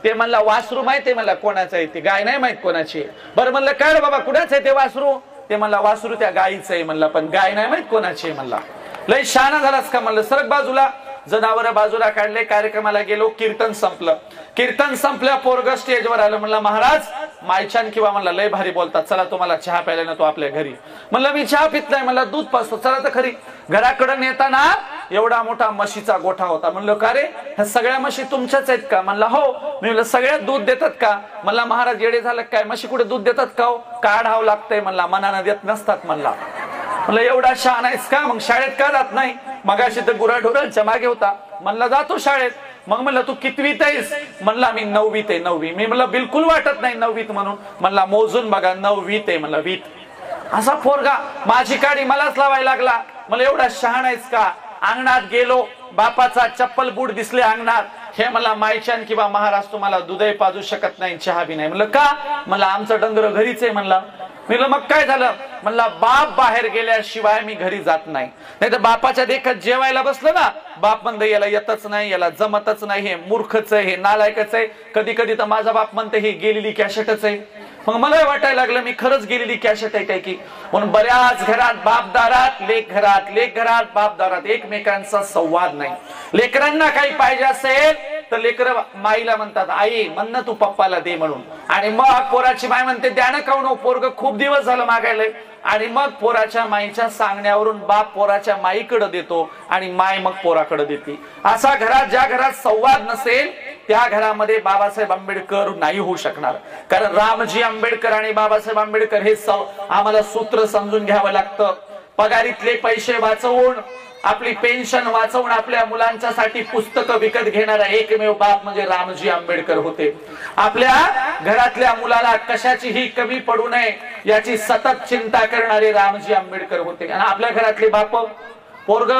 ते म्हणला वासरू माहिती आहे. मला कोणाचं आहे ते? गाय नाही माहित कोणाची. बरं म्हणलं काढ बाबा, कुणाचं आहे ते वासरू? ते म्हणला वासरू त्या गायीचं आहे. म्हणला पण गाय नाही माहित कोणाची आहे. म्हणला लय शहाणा झालास का? म्हणलं सरक बाजूला. जनावर बाजूला काढले. कार्यक्रमाला गेलो. कीर्तन संपलं. कीर्तन संपल्या पोरग स्टेजवर आलं. म्हणलं महाराज मायछान किंवा म्हणला लय भारी बोलतात, चला तुम्हाला चहा प्यायला नेतो आपल्या घरी. म्हणलं मी चहा पित नाही. म्हणलं दूध पाजतो, चला तर खरी. घराकडे नेताना एवढा मोठा म्हशीचा गोठा होता. म्हणलं का रे, ह्या सगळ्या म्हशी तुमच्याच आहेत का? म्हणला हो. मी म्हणलं सगळ्यात दूध देतात का? म्हणला महाराज येडे झालं काय, म्हशी कुठे दूध देतात का? काढावं लागतंय. म्हणला मनानं देत नसतात. म्हणला म्हणलं एवढा शहाण आहेस का? मग शाळेत का जात नाही? मगाशी तर गुराढोरांच्या मागे होता. म्हणला जातो शाळेत. मग म्हणलं तू कितवीत आहेस? म्हणला मी 9वीत आहे. 9वी. मी म्हणलं बिलकुल वाटत नाही 9वीत म्हणून. म्हणला मोजून बघा 9वीत आहे. म्हणलं वीत. असा पोरगा माझी काडी मलाच लावायला लागला. मला एवढा शहाण आहेस का? अंगणात गेलो, बापाचा चप्पल बूट दिसले अंगणात. हे मला मायच्यान किंवा महाराज तुम्हाला दूधही पाजू शकत नाही, चहा बी नाही. म्हणलं का? म्हणलं आमचं डंगर घरीच आहे. म्हणला म्हणलं मग काय झालं? म्हणला बाप बाहेर गेल्याशिवाय मी घरी जात नाही. नाही तर बापाच्या देखत जेवायला बसलं ना, बाप म्हणते याला येतच नाही, याला जमतच नाही, हे मूर्खच आहे, हे नालायकच आहे. कधी कधी तर माझा बाप म्हणते ही गेलेली कॅशेटच आहे. मग मला वाटायला लागलं मी खरंच गेलेली कॅशेट आहे काय की. म्हणून बऱ्याच घरात बापदारात, लेक घरात, लेक घरात बापदारात एकमेकांचा संवाद नाही. लेकरांना काही पाहिजे असेल तर लेकर माईला म्हणतात आई म्हणणं तू पप्पाला दे म्हणून. आणि मग पोराची माय म्हणते द्यानं काऊन, पोरग खूप दिवस झालं मागायलंय. आणि मग पोराच्या माईच्या सांगण्यावरून बाप पोराच्या माईकडे देतो आणि माय मग पोराकडे देते. असा घरात, ज्या घरात संवाद नसेल त्या घरामध्ये बाबासाहेब आंबेडकर नाही होऊ शकणार. कारण रामजी आंबेडकर आणि बाबासाहेब आंबेडकर हे आम्हाला सूत्र समजून घ्यावं लागतं. पगारीतले पैसे वाचवून, आपली पेन्शन वाचवून आपल्या मुलांच्यासाठी पुस्तकं विकत घेणारा एकमेव बाप म्हणजे रामजी आंबेडकर होते। आपल्या घरातल्या मुलाला कशाचीही कमी पडू नये याची सतत चिंता करणारे रामजी आंबेडकर होते। आणि आपल्या घरातले बाप पोरग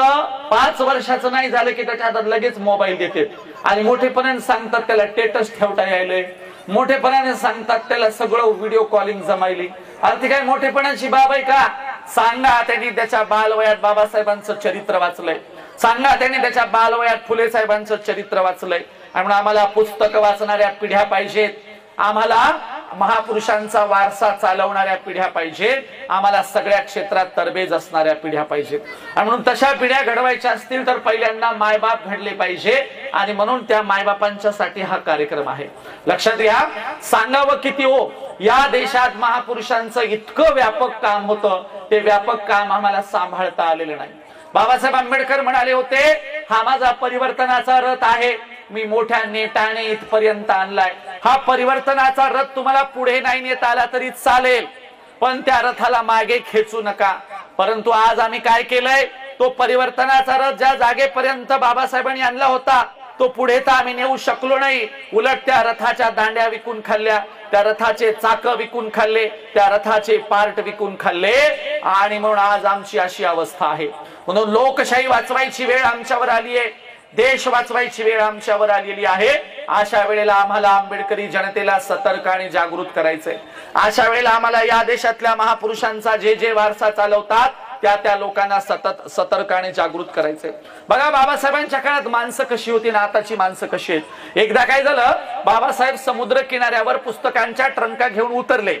5 वर्षाचं नाही झालं की त्याच्या हातात लगेच मोबाईल देते आणि मोठेपणाने सांगतात त्याला स्टेटस ठेवता यायले, मोठेपणाने सांगतात त्याला सगळं व्हिडिओ कॉलिंग जमायली। अरे ती काय मोठेपणाची बाब आहे का? सांगा त्यांनी त्याच्या बालवयात बाबासाहेबांचं चरित्र वाचलंय, सांगा त्यांनी त्याच्या बालवयात फुले साहेबांचं चरित्र वाचलंय। आणि आम्हाला पुस्तक वाचणाऱ्या पिढ्या पाहिजेत, आम्हाला महापुरुषांचा वारसा चालवणाऱ्या पिढ्या पाहिजेत, आम्हाला सगळ्या क्षेत्रात तरबेज असणाऱ्या पिढ्या पाहिजेत। आणि म्हणून तशा पिढ्या घडवायच्या असतील तर पहिल्यांदा मायबाप घडले पाहिजे आणि म्हणून त्या मायबापांच्यासाठी हा कार्यक्रम आहे। लक्षात घ्या, सांगावं किती हो, या देशात महापुरुषांचं इतकं व्यापक काम होतं, ते व्यापक काम आम्हाला सांभाळता आलेलं नाही। बाबासाहेब आंबेडकर म्हणाले होते, हा माझा परिवर्तनाचा रथ आहे, मी मोठ्या नेटाने इथपर्यंत आणलाय। हा परिवर्तनाचा रथ तुम्हाला पुढे नाही नेता आला तरी चालेल, पण त्या रथाला मागे खेचू नका। परंतु आज आम्ही काय केलंय, तो परिवर्तनाचा रथ ज्या जागेपर्यंत बाबासाहेबांनी आणला होता तो पुढे तर आम्ही नेऊ शकलो नाही, उलट त्या रथाच्या दांड्या विकून खाल्ल्या, त्या रथाचे चाक विकून खाल्ले, त्या रथाचे पार्ट विकून खाल्ले आणि म्हणून आज आमची अशी अवस्था आहे। म्हणून लोकशाही वाचवायची वेळ आमच्यावर आली आहे, देश वाचवायची वेळ आमच्यावर आलेली आहे। अशा वेळेला आम्हाला आंबेडकरी जनतेला सतर्क आणि जागृत करायचंय। अशा वेळेला आम्हाला या देशातल्या महापुरुषांचा जे वारसा चालवतात त्या लोकांना सतत सतर्क आणि जागृत करायचंय। बघा बाबासाहेबांच्या काळात माणसं कशी होती ना आताची माणसं कशी आहेत। एकदा काय झालं, बाबासाहेब समुद्र किनाऱ्यावर पुस्तकांच्या ट्रंका घेऊन उतरले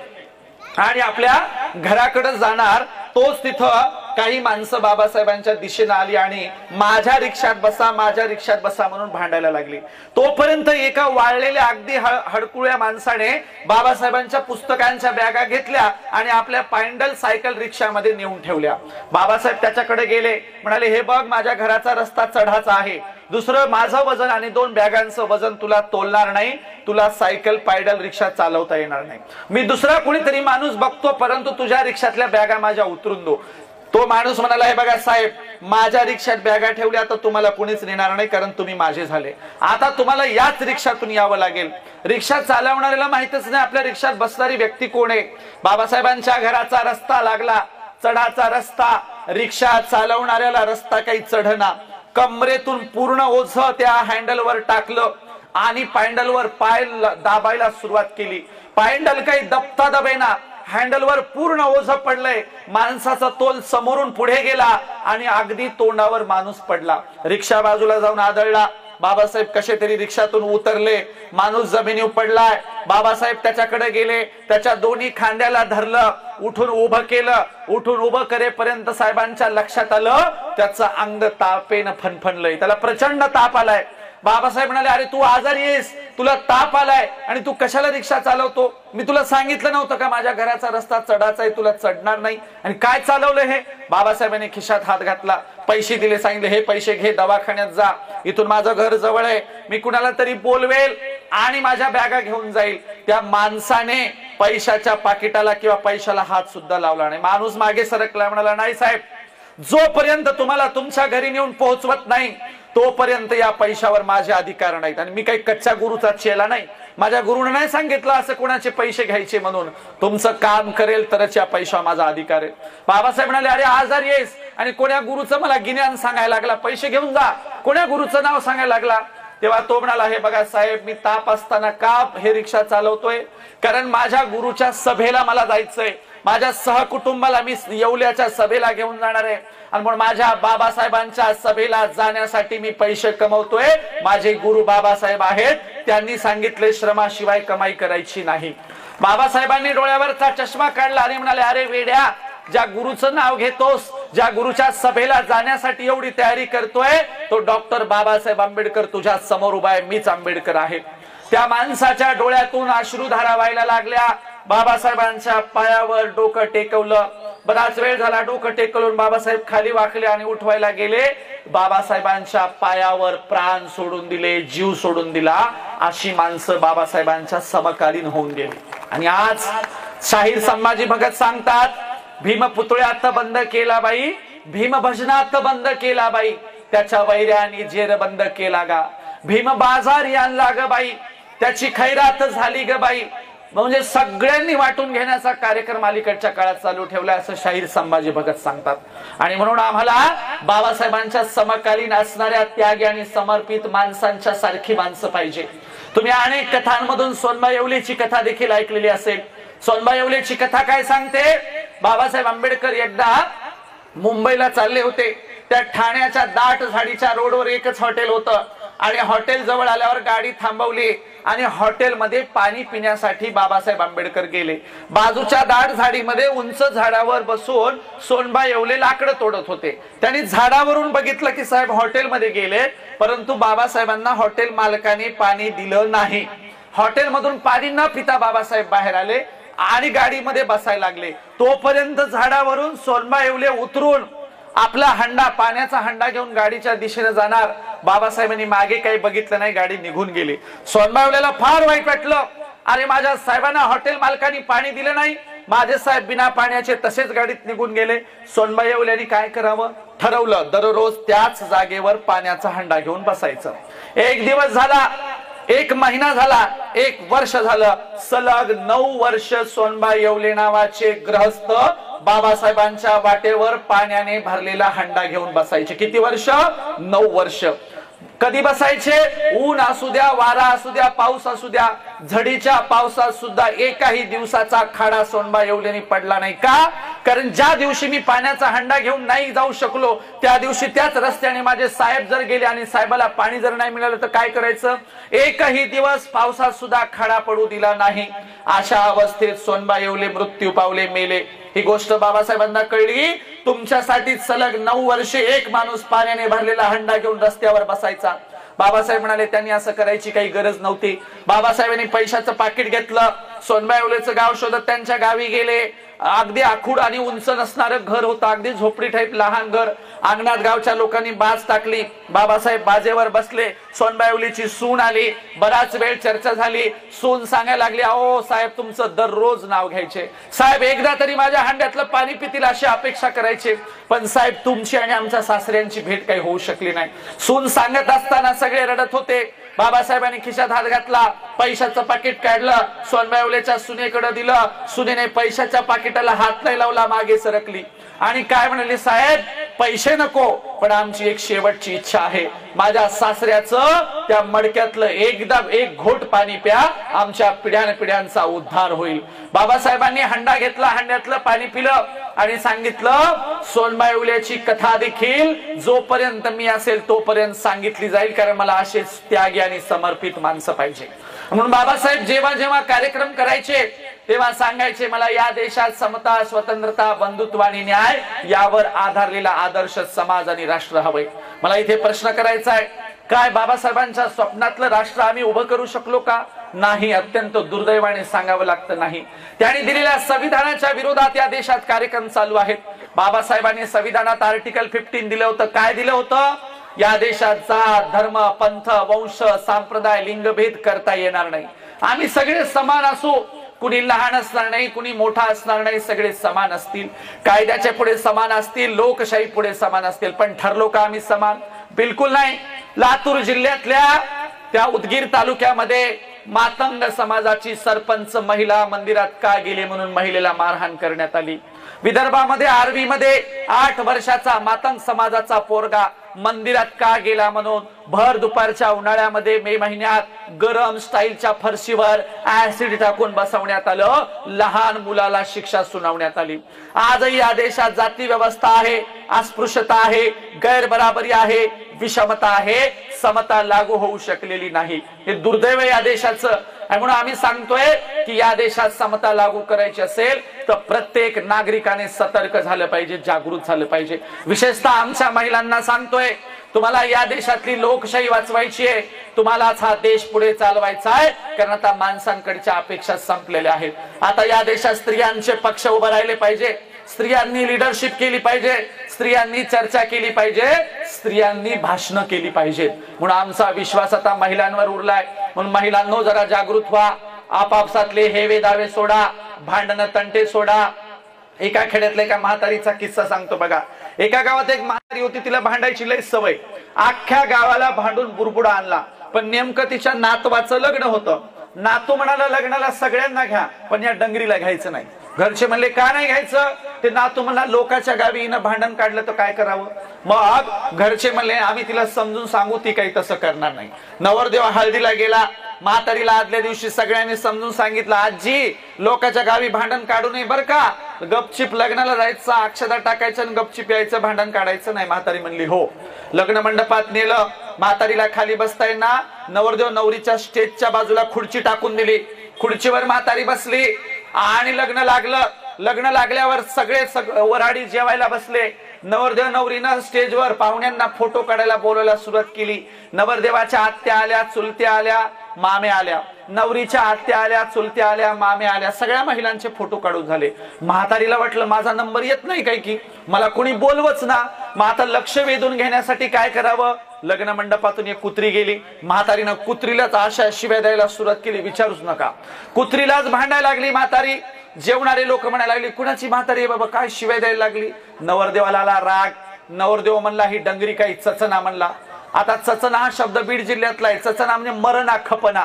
आणि आपल्या घराकडे जाणार, तोच तिथं काही माणसं बाबासाहेबांच्या दिशेने आली आणि माझ्या रिक्षात बसा, माझ्या रिक्षात बसा म्हणून भांडायला लागली। तोपर्यंत एका वाळलेल्या अगदी हडकुळ्या माणसाने बाबासाहेबांच्या पुस्तकांच्या बॅगा घेतल्या आणि आपल्या पायंडल सायकल रिक्षामध्ये नेऊन ठेवल्या। बाबासाहेब त्याच्याकडे गेले, म्हणाले, हे बघ माझ्या घराचा रस्ता चढाचा आहे, दुसरं माझं वजन आणि 2 बॅगांचं वजन तुला तोलणार नाही, तुला सायकल पायडल रिक्षा चालवता येणार नाही, मी दुसरा कोणीतरी माणूस बघतो परंतु तुझ्या रिक्षातल्या बॅगा माझ्या उतरून दो। तो माणूस म्हणाला, हे बघा साहेब, माझ्या रिक्षात बॅगा ठेवल्या तर तुम्हाला कोणीच नेणार नाही कारण तुम्ही माझे झाले, आता तुम्हाला याच रिक्षातून यावं लागेल। रिक्षा चालवणाऱ्याला माहितच नाही आपल्या रिक्षात बसणारी व्यक्ती कोण आहे। बाबासाहेबांच्या घराचा रस्ता लागला, चढाचा रस्ता, रिक्षा चालवणाऱ्याला रस्ता काही चढना, कमरेतून पूर्ण ओझं त्या हँडलवर टाकलं आणि पायंडलवर पाय दाबायला सुरुवात केली। पायंडल काही दबता दबेना, हँडलवर पूर्ण ओझं पडलंय, माणसाचा तोल समोरून पुढे गेला आणि अगदी तोंडावर माणूस पडला। रिक्षा बाजूला जाऊन आदळला, बाबासाहेब कसे तरी रिक्षातून उतरले, माणूस जमिनीवर पडलाय, बाबासाहेब त्याच्याकडे गेले, त्याच्या दोन्ही खांद्याला धरलं, उठून उभं केलं, उठून उभं करेपर्यंत साहेबांच्या लक्षात आलं त्याचं अंग तापेनं फणफणलंय, त्याला प्रचंड ताप आलाय। बाबासाहेब म्हणाले, अरे तू आजारी आहेस, तुला ताप आलाय आणि तू कशाला रिक्षा चालवतो, मी तुला सांगितलं नव्हतं का माझ्या घराचा रस्ता चढाचा आहे, तुला चढणार नाही, आणि काय चालवलं हे? बाबासाहेबांनी खिशात हात घातला, पैसे दिले, सांगितले, हे पैसे घे, दवाखान्यात जा, इथून माझं घर जवळ आहे, मी कुणाला तरी बोलवेल आणि माझ्या बॅगा घेऊन जाईल। त्या माणसाने पैशाच्या पाकिटाला किंवा पैशाला हात सुद्धा लावला नाही। माणूस मागे सरकला, म्हणाला, नाही साहेब, जोपर्यंत तुम्हाला तुमच्या घरी नेऊन पोहोचवत नाही तोपर्यंत या पैशावर माझे अधिकार नाहीत, आणि मी काही कच्च्या गुरुचा चेला नाही, माझ्या गुरुने नाही सांगितलं असं कोणाचे पैसे घ्यायचे म्हणून, तुमचं काम करेल तरच या पैशावर माझा अधिकार आहे। बाबासाहेब म्हणाले, अरे आजारी आहेस आणि कोण्या गुरुचं मला गिन्यान सांगायला लागला, पैसे घेऊन जा, कोण्या गुरुचं नाव सांगायला लागला? तेव्हा तो म्हणाला, हे बघा साहेब, मी ताप असताना का हे रिक्षा चालवतोय, कारण माझ्या गुरुच्या सभेला मला जायचंय, माझ्या सहकुटुंबाला मी येवल्याच्या सभेला घेऊन जाणार आहे आणि म्हणून माझ्या बाबासाहेबांच्या सभेला जाण्यासाठी मी पैसे कमवतोय। माझे गुरु बाबासाहेब आहेत, त्यांनी सांगितले श्रमाशिवाय कमाई करायची नाही। बाबासाहेबांनी डोळ्यावरचा चष्मा काढला आणि म्हणाले, अरे वेड्या, ज्या गुरुचं नाव घेतोस, ज्या गुरुच्या सभेला जाण्यासाठी एवढी तयारी करतोय, तो डॉक्टर बाबासाहेब आंबेडकर तुझ्या समोर उभा आहे, मीच आंबेडकर आहे। त्या माणसाच्या डोळ्यातून अश्रुधारा व्हायला लागल्या। बाबासाहेबांच्या पायावर डोकं टेकवलं, बराच वेळ झाला डोकं टेकवून बाबासाहेब खाली वाकले आणि उठवायला गेले, बाबासाहेबांच्या पायावर प्राण सोडून दिले, जीव सोडून दिला। अशी माणसं बाबासाहेबांच्या समकालीन होऊन गेली। आणि आज शाहीर संभाजी भगत सांगतात, भीमपुतळ्यात बंद केला बाई, भीम भजनात बंद केला बाई, त्याच्या वैऱ्याने जेर बंद केला गा, भीम बाजार आणला ग बाई, त्याची खैरात झाली ग बाई. म्हणजे सगळ्यांनी वाटून घेण्याचा कार्यक्रम अलीकडच्या काळात चालू ठेवला असं शाहीर संभाजी भगत सांगतात. आणि म्हणून आम्हाला बाबासाहेबांच्या समकालीन असणाऱ्या त्यागी आणि समर्पित माणसांच्या सारखी माणसं पाहिजे. तुम्ही अनेक कथांमधून सोनबा येवलेची कथा देखील ऐकलेली असेल. सोनबा येवलेची कथा काय सांगते, बाबासाहेब आंबेडकर एकदा मुंबईला चालले होते. त्या ठाण्याच्या दाट झाडीच्या रोडवर एकच हॉटेल होतं आणि हॉटेल जवळ आल्यावर गाडी थांबवली आणि हॉटेलमध्ये पाणी पिण्यासाठी बाबासाहेब आंबेडकर गेले. बाजूच्या दाट झाडीमध्ये उंच झाडावर बसून सोनबा येवले लाकडं तोडत होते. त्यांनी झाडावरून बघितलं की साहेब हॉटेलमध्ये गेले, परंतु बाबासाहेबांना हॉटेल मालकाने पाणी दिलं नाही. हॉटेलमधून पाणी न पिता बाबासाहेब बाहेर आले आणि गाडीमध्ये बसायला लागले. तोपर्यंत झाडावरून सोनबा येवले उतरून आपला हंडा, पाण्याचा हंडा घेऊन गाडीच्या दिशेने जाणार. बाबासाहेबांनी मागे काही बघितलं नाही, गाडी निघून गेली. सोनबा येवलेला फार वाईट वाटलं. अरे माझ्या साहेबांना हॉटेल मालकांनी पाणी दिलं नाही, माझे साहेब बिना पाण्याचे तसेच गाडीत निघून गेले. सोनबा येवलेनी काय करावं ठरवलं, दररोज त्याच जागेवर पाण्याचा हंडा घेऊन बसायचं. एक दिवस झाला, एक महिना झाला, एक वर्ष झालं, सलग 9 वर्ष सोनबा येवले नावाचे गृहस्थ बाबासाहेबांच्या वाटेवर पाण्याने भरलेला हंडा घेऊन बसायचे. किती वर्ष? 9 वर्ष. कधी बसायचे? ऊन असू द्या, वारा असू द्या, पाऊस असू द्या, झडीच्या पावसात सुद्धा एकाही दिवसाचा खाडा सोनबा येवलेनी पडला नाही. का? कारण ज्या दिवशी मी पाण्याचा हंडा घेऊन नाही जाऊ शकलो, त्या दिवशी त्याच रस्त्याने माझे साहेब जर गेले आणि साहेबाला पाणी जर नाही मिळालं तर काय करायचं? एकही दिवस पावसात सुद्धा खाडा पडू दिला नाही. अशा अवस्थेत सोनबा येवले मृत्यू पावले, मेले. ही गोष्ट बाबासाहेबांना कळली. तुमच्यासाठी सलग 9 वर्षे एक माणूस पाण्याने भरलेला हंडा घेऊन रस्त्यावर बसायचा. बाबासाहेब म्हणाले त्यांनी असं करायची काही गरज नव्हती. बाबासाहेबांनी पैशाचं पाकिट घेतलं, सोनबा येवलेचं गाव शोधत त्यांच्या गावी गेले. अगदी आखूड आणि उंच नसणारं घर होतं, अगदी झोपडी टाईप लहान घर. अंगणात गावच्या लोकांनी बाज टाकली. बाबासाहेब बाजेवर बसले. सोनबा येवलेची सून आली. बराच वेळ चर्चा झाली. सून सांगायला लागली, अहो साहेब तुमचं दररोज नाव घ्यायचे, साहेब एकदा तरी माझ्या हंड्यातलं पाणी पितील अशी अपेक्षा करायचे, पण साहेब तुमची आणि आमच्या सासऱ्यांची भेट काही होऊ शकली नाही. सून सांगत असताना सगळे रडत होते. बाबासाहेबांनी खिशात हात घातला, पैशाचं पाकिट काढलं, सोनबा येवलेच्या सुनेकडे दिलं. सुनेने पैशाच्या पाकिटाला हात नाही लावला, मागे सरकली आणि काय म्हणाली, साहेब पैसे नको, पण आमची एक शेवटची इच्छा आहे, माझ्या सासऱ्याचं त्या मडक्यातलं एकदा एक घोट पाणी प्या, आमच्या पिढ्यानपिढ्यांचा उद्धार होईल. बाबासाहेबांनी हंडा घेतला, हंड्यातलं पाणी पिलं आणि सांगितलं, सोनबा येवलेची कथा देखील जोपर्यंत मी असेल तोपर्यंत सांगितली जाईल, कारण मला असेच त्यागी आणि समर्पित माणसं पाहिजे. म्हणून बाबासाहेब जेव्हा जेव्हा कार्यक्रम करायचे तेव्हा सांगायचे, मला या देशात समता, स्वतंत्रता, बंधुत्व आणि न्याय यावर आधारलेला आदर्श समाज आणि राष्ट्र हवंय. मला इथे प्रश्न करायचा आहे, काय बाबासाहेबांच्या स्वप्नातलं राष्ट्र आम्ही उभं करू शकलो का? नाही. अत्यंत दुर्दैवाने सांगावं लागतं नाही. त्यांनी दिलेल्या संविधानाच्या विरोधात या देशात कार्यक्रम चालू आहेत. बाबासाहेबांनी संविधानात आर्टिकल 15 दिलं होतं. काय दिलं होतं? या देशात जात, धर्म, पंथ, वंश, संप्रदाय, लिंगभेद करता येणार नाही. आम्ही सगळे समान असू, कुणी लहान असणार नाही, कुणी मोठा असणार नाही, सगळे समान असतील, कायद्याच्या पुढे समान असतील, लोकशाही पुढे समान असतील. पण ठरलो का आम्ही समान? बिलकुल नाही. लातूर जिल्ह्यातल्या त्या उदगीर तालुक्यामध्ये मातंग समाजाची सरपंच महिला मंदिरात का गेली म्हणून महिलेला मारहाण करण्यात आली. विदर्भामध्ये आर्वीमध्ये 8 वर्षाचा मातंग समाजाचा पोरगा मंदिरात का गेला म्हणून भर दुपारच्या उन्हाळ्यामध्ये मे महिन्यात गरम स्टाईलच्या फरशीवर ऍसिड टाकून बसवण्यात आलं. लहान मुलाला शिक्षा सुनावण्यात आली. आजही या देशात जाती व्यवस्था आहे, अस्पृश्यता आहे, गैरबराबरी आहे, विषमता आहे, समता लागू होऊ शकलेली नाही. हे दुर्दैव या देशाचं. म्हणून आम्ही सांगतोय की या देशात समता लागू करायची असेल तर प्रत्येक नागरिकाने सतर्क झालं पाहिजे, जागृत झालं पाहिजे. विशेषतः आमच्या महिलांना सांगतोय, तुम्हाला या देशातली लोकशाही वाचवायची आहे, तुम्हालाच हा देश पुढे चालवायचा आहे, कारण आता माणसांकडच्या अपेक्षा संपलेल्या आहेत. आता या देशात स्त्रियांचे पक्ष उभे राहिले पाहिजे, स्त्रियांनी लीडरशिप केली पाहिजे, स्त्रियांनी चर्चा केली पाहिजे, स्त्रियांनी भाषण केली पाहिजेत. म्हणून आमचा विश्वास आता महिलांवर उरलाय. म्हणून महिलांनो जरा जागृत व्हा, आपापसातले हेवे दावे सोडा, भांडण तंटे सोडा, एका खेड्यातला एका म्हातारीचा किस्सा सांगतो बघा। एका गावात एक म्हातारी होती, तिला भांडायची लय सवय, अख्ख्या गावाला भांडून बुरबुडा आणला, पण नेमकं तिच्या नातवाचं लग्न होतं। नातू म्हणाला लग्नाला सगळ्यांना घ्या पण या डंगरीला घ्यायचं नाही। घरचे म्हणले का नाही घ्यायचं? ते नातू म्हणला लोकांच्या गावी हिनं भांडण काढलं तर काय करावं? मग घरचे म्हणले आम्ही तिला समजून सांगू, ती काही तसं करणार नाही। नवरदेव हळदीला गेला, म्हातारीला आदल्या दिवशी सगळ्यांनी समजून सांगितलं, आजी लोकांच्या गावी भांडण काढू नये बर का, गपचिप लग्नाला जायचं, अक्षता टाकायचं आणि गपचिप यायचं, भांडण काढायचं नाही। म्हातारी म्हणली हो। लग्न मंडपात नेलं, म्हातारीला खाली बसता येईना, नवरदेव नवरीच्या स्टेजच्या बाजूला खुर्ची टाकून दिली, खुर्चीवर म्हातारी बसली आणि लग्न लागलं। लग्न लागल्यावर सगळे वराडी जेवायला बसले। नवरदेव नवरीनं स्टेजवर पाहुण्यांना फोटो काढायला बोलायला सुरुवात केली। नवरदेवाच्या आत्या आल्या, चुलत्या आल्या, मामे आल्या, नवरीच्या आत्या आल्या, चुलत्या आल्या, मामे आल्या, सगळ्या महिलांचे फोटो काढून झाले। म्हातारीला वाटलं माझा नंबर येत नाही काय की, मला कोणी बोलवच ना, मग आता लक्ष वेधून घेण्यासाठी काय करावं? लग्न मंडपातून एक कुत्री गेली, म्हातारीनं कुत्रीलाच अशा शिव्या द्यायला सुरुवात केली, विचारूच नका। कुत्रीलाच भांडायला लागली म्हातारी। जेवणारे लोक म्हणायला लागली कुणाची म्हातारी बाबा, काय शिव्या द्यायला लागली? नवरदेवाला आला राग। नवरदेव म्हणला ही डंगरी काही चचना म्हणला। आता चचना हा शब्द बीड जिल्ह्यातला आहे, चचना म्हणजे मरणा खपना।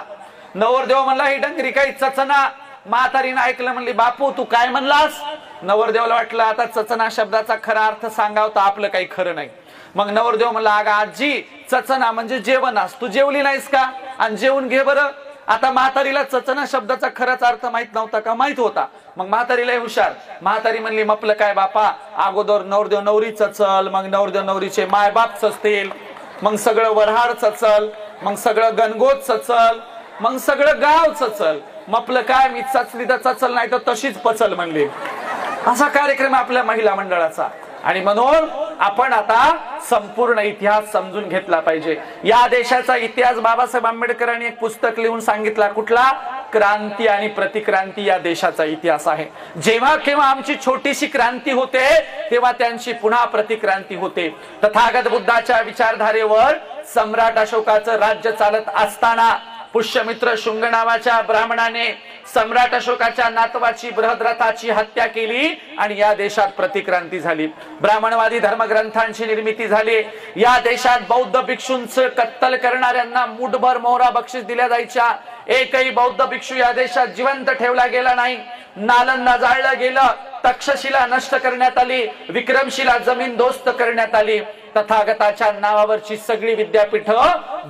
नवरदेव म्हणला ही डंगरी काही चचना। म्हातारीनं ऐकलं, म्हणली बापू तू काय म्हणलास? नवरदेवाला वाटलं आता चचना शब्दाचा खरा अर्थ सांगाव तर आपलं काही खरं नाही। मग नवरदेव म्हणला अगं आजी चचना म्हणजे जेवणास, तू जेवली नाहीस का? आणि जेवून घे बरं। आता म्हातारीला चचना शब्दाचा खराच अर्थ माहित नव्हता का? माहित होता। मग म्हातारीला हुशार, म्हातारी म्हणली मपलं काय बापा, अगोदर नवरदेव नवरी चचल, मग नवरदेव नवरीचे मायबाप चचतील, मग सगळं वरहाड चचल, मग सगळं गणगोत चचल, मग सगळं गाव चचल। मपलं काय, मी चचली तर चचल नाही तर तशीच पचल म्हणली। असा कार्यक्रम आपल्या महिला मंडळाचा। आणि म्हणून आपण आता संपूर्ण इतिहास समजून घेतला पाहिजे। या देशाचा इतिहास बाबासाहेब आंबेडकरांनी एक पुस्तक लिहून सांगितला, कुठला? क्रांती आणि प्रतिक्रांती या देशाचा इतिहास आहे। जेव्हा केव्हा आमची छोटीशी क्रांती होते तेव्हा त्यांची पुन्हा प्रतिक्रांती होते। तथागत बुद्धाच्या विचारधारेवर सम्राट अशोकाचं राज्य चालत असताना पुष्यमित्र शुंग नावाच्या ब्राह्मणाने सम्राट अशोकाच्या नातवाची बृहद्रथाची हत्या केली आणि या देशात प्रतिक्रांती झाली। ब्राह्मणवादी धर्मग्रंथांची निर्मिती झाली। या देशात बौद्ध भिक्षूंचं कत्तल करणाऱ्यांना मुठभर मोहरा बक्षीस दिल्या जायच्या। एकही बौद्ध भिक्षू या देशात जिवंत ठेवला गेला नाही। नालंदा जाळलं गेलं, तक्षशिला नष्ट करण्यात आली, विक्रमशिला जमीनदोस्त करण्यात आली, तथागताच्या नावावरची सगळी विद्यापीठ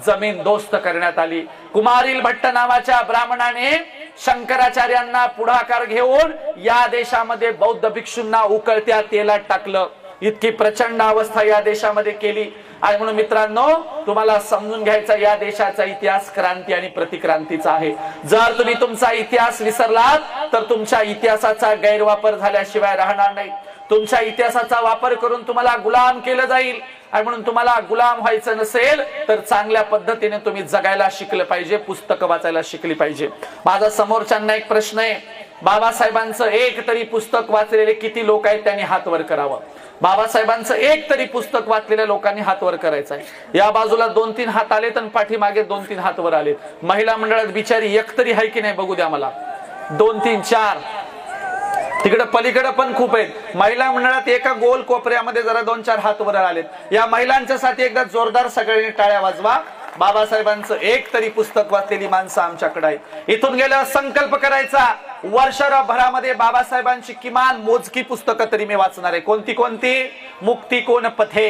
जमीनदोस्त करण्यात आली। कुमारील भट्ट नावाच्या ब्राह्मणाने शंकराचार्यांना पुढाकार घेऊन या देशामध्ये बौद्ध भिक्षूंना उकळत्या तेलात टाकलं। इतकी प्रचंड अवस्था या देशामध्ये केली। आणि म्हणून मित्रांनो तुम्हाला समजून घ्यायचा या देशाचा इतिहास क्रांती आणि प्रतिक्रांतीचा आहे। जर तुम्ही तुमचा इतिहास विसरलात तर तुमच्या इतिहासाचा गैरवापर झाल्याशिवाय राहणार नाही। तुमच्या इतिहासाचा वापर करून तुम्हाला गुलाम केलं जाईल। आणि म्हणून तुम्हाला गुलाम व्हायचं नसेल तर चांगल्या पद्धतीने तुम्ही जगायला शिकलं पाहिजे, पुस्तकं वाचायला शिकली पाहिजे। माझा समोरच्यांना एक प्रश्न आहे, बाबासाहेबांचं एक तरी पुस्तक वाचलेले किती लोक आहेत? त्यांनी हात वर करावं। बाबासाहेबांचं एक तरी पुस्तक वाचलेल्या लोकांनी हात वर करायचं आहे। या बाजूला 2-3 हात आलेत आणि पाठीमागे 2-3 हात वर आलेत। महिला मंडळात बिचारी एक तरी आहे की नाही बघू द्या मला। 2-3-4 तिकडे पलीकडे पण खूप आहेत। महिला मंडळात एका गोल कोपऱ्यामध्ये जरा 2-4 हात वर आलेत। या महिलांच्यासाठी एकदा जोरदार सगळ्यांनी टाळ्या वाजवा। बाबासाहेबांचं एक तरी पुस्तक वाचलेली माणसं आमच्याकडे आहेत। इथून गेल्यावर संकल्प करायचा, वर्षभरामध्ये बाबासाहेबांची किमान मोजकी पुस्तकं तरी मी वाचणार आहे। कोणती कोणती? मुक्ती कोण पथे,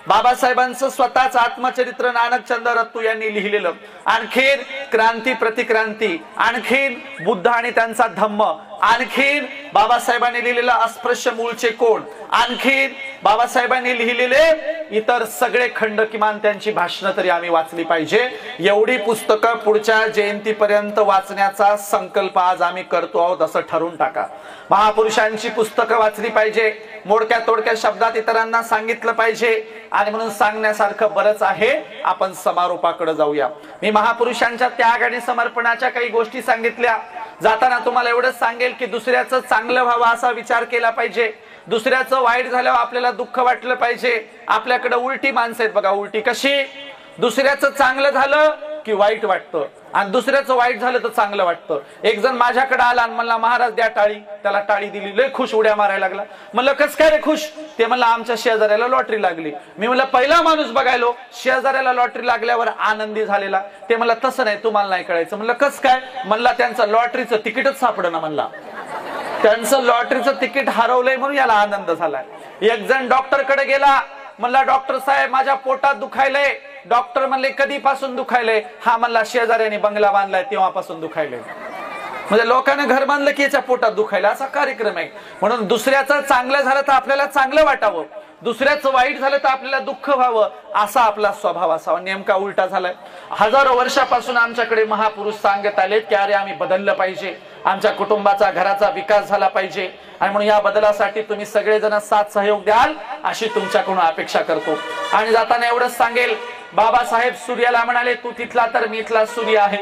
बाबासाहेबांचं स्वतःच आत्मचरित्र नानकचंद रत्तू यांनी लिहिलेलं, आणखीन क्रांती प्रतिक्रांती, आणखीन बुद्ध आणि त्यांचा धम्म, आणखीन बाबासाहेबांनी लिहिलेलं अस्पृश्य मूळचे कोण, आणखीन बाबासाहेबांनी लिहिलेले इतर सगळे खंड, किमान त्यांची भाषणं तरी आम्ही वाचली पाहिजे। एवढी पुस्तकं पुढच्या जयंतीपर्यंत वाचण्याचा संकल्प आज आम्ही करतो आहोत असं ठरवून टाका। महापुरुषांची पुस्तकं वाचली पाहिजे, मोडक्या तोडक्या शब्दात इतरांना सांगितलं पाहिजे। आणि म्हणून सांगण्यासारखं बरंच आहे। आपण समारोपाकडे जाऊया। मी महापुरुषांच्या त्याग आणि समर्पणाच्या काही गोष्टी सांगितल्या। जाताना तुम्हाला एवढंच सांगेल की दुसऱ्याचं चांगलं व्हावं असा विचार केला पाहिजे। दुसऱ्याचं वाईट झाल्यावर आपल्याला दुःख वाटलं पाहिजे। आपल्याकडे उलटी माणसं आहेत बघा, उलटी कशी? दुसऱ्याचं चांगलं झालं की वाईट वाटतं, आणि दुसऱ्याचं वाईट झालं तर चांगलं वाटतं. एक जण माझ्याकडे आला आणि म्हणला महाराज द्या टाळी. त्याला टाळी दिली, लय खुश उड्या मारायला लागला. म्हणलं कस काय रे खुश? ते म्हणलं आमच्या शेजाऱ्याला लॉटरी लागली. मी म्हणलं पहिला माणूस बघायलो शेजाऱ्याला लॉटरी लागल्यावर आनंदी झालेला. ते म्हणलं तसं नाही, तुम्हाला नाही कळायचं. म्हणलं कस काय? म्हणला त्यांचं लॉटरीचं तिकीटच सापडं ना. म्हणला त्यांचं लॉटरीचं तिकीट हरवलंय म्हणून याला आनंद झालाय. एक जण डॉक्टर कडे गेला. म्हणला डॉक्टर साहेब माझ्या पोटात दुखायलंय. डॉक्टर म्हणले कधीपासून दुखायलंय? हा म्हणला शेजाऱ्याने बंगला बांधलाय तेव्हापासून दुखायलंय. म्हणजे लोकांना घर बांधलं की याच्या पोटात दुखायला, असा कार्यक्रम आहे. म्हणून दुसऱ्याचं चांगलं झालं तर आपल्याला चांगलं वाटावं, दुसऱ्याचं वाईट झालं तर आपल्याला दुःख व्हावं, असा आपला स्वभाव असावा. नेमका उलटा झालाय. हजारो वर्षापासून आमच्याकडे महापुरुष सांगत आलेत की अरे आम्ही बदललं पाहिजे, आमच्या कुटुंबाचा घराचा विकास झाला पाहिजे, आणि म्हणून या बदलासाठी तुम्ही सगळेजण साथ सहयोग द्याल अशी तुमच्याकडून अपेक्षा करतो. आणि जाताना एवढंच सांगेल, बाबासाहेब सूर्याला म्हणाले तू तिथला तर मी इथला सूर्य आहे.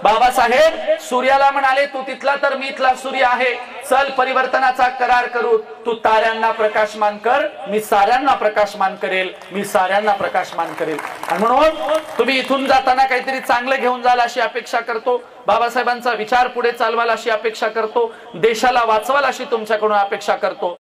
बाबासाहेब सूर्याला म्हणाले तू तिथला तर मी इथला सूर्य आहे. चल परिवर्तनाचा करार करू. तू ताऱ्यांना प्रकाशमान कर, मी साऱ्यांना प्रकाशमान करेल, मी साऱ्यांना प्रकाशमान करेल. आणि म्हणून तुम्ही इथून जाताना काहीतरी चांगलं घेऊन जाल अशी अपेक्षा करतो. बाबासाहेबांचा विचार पुढे चालवाल अशी अपेक्षा करतो. देशाला वाचवाल अशी तुमच्याकडून अपेक्षा करतो.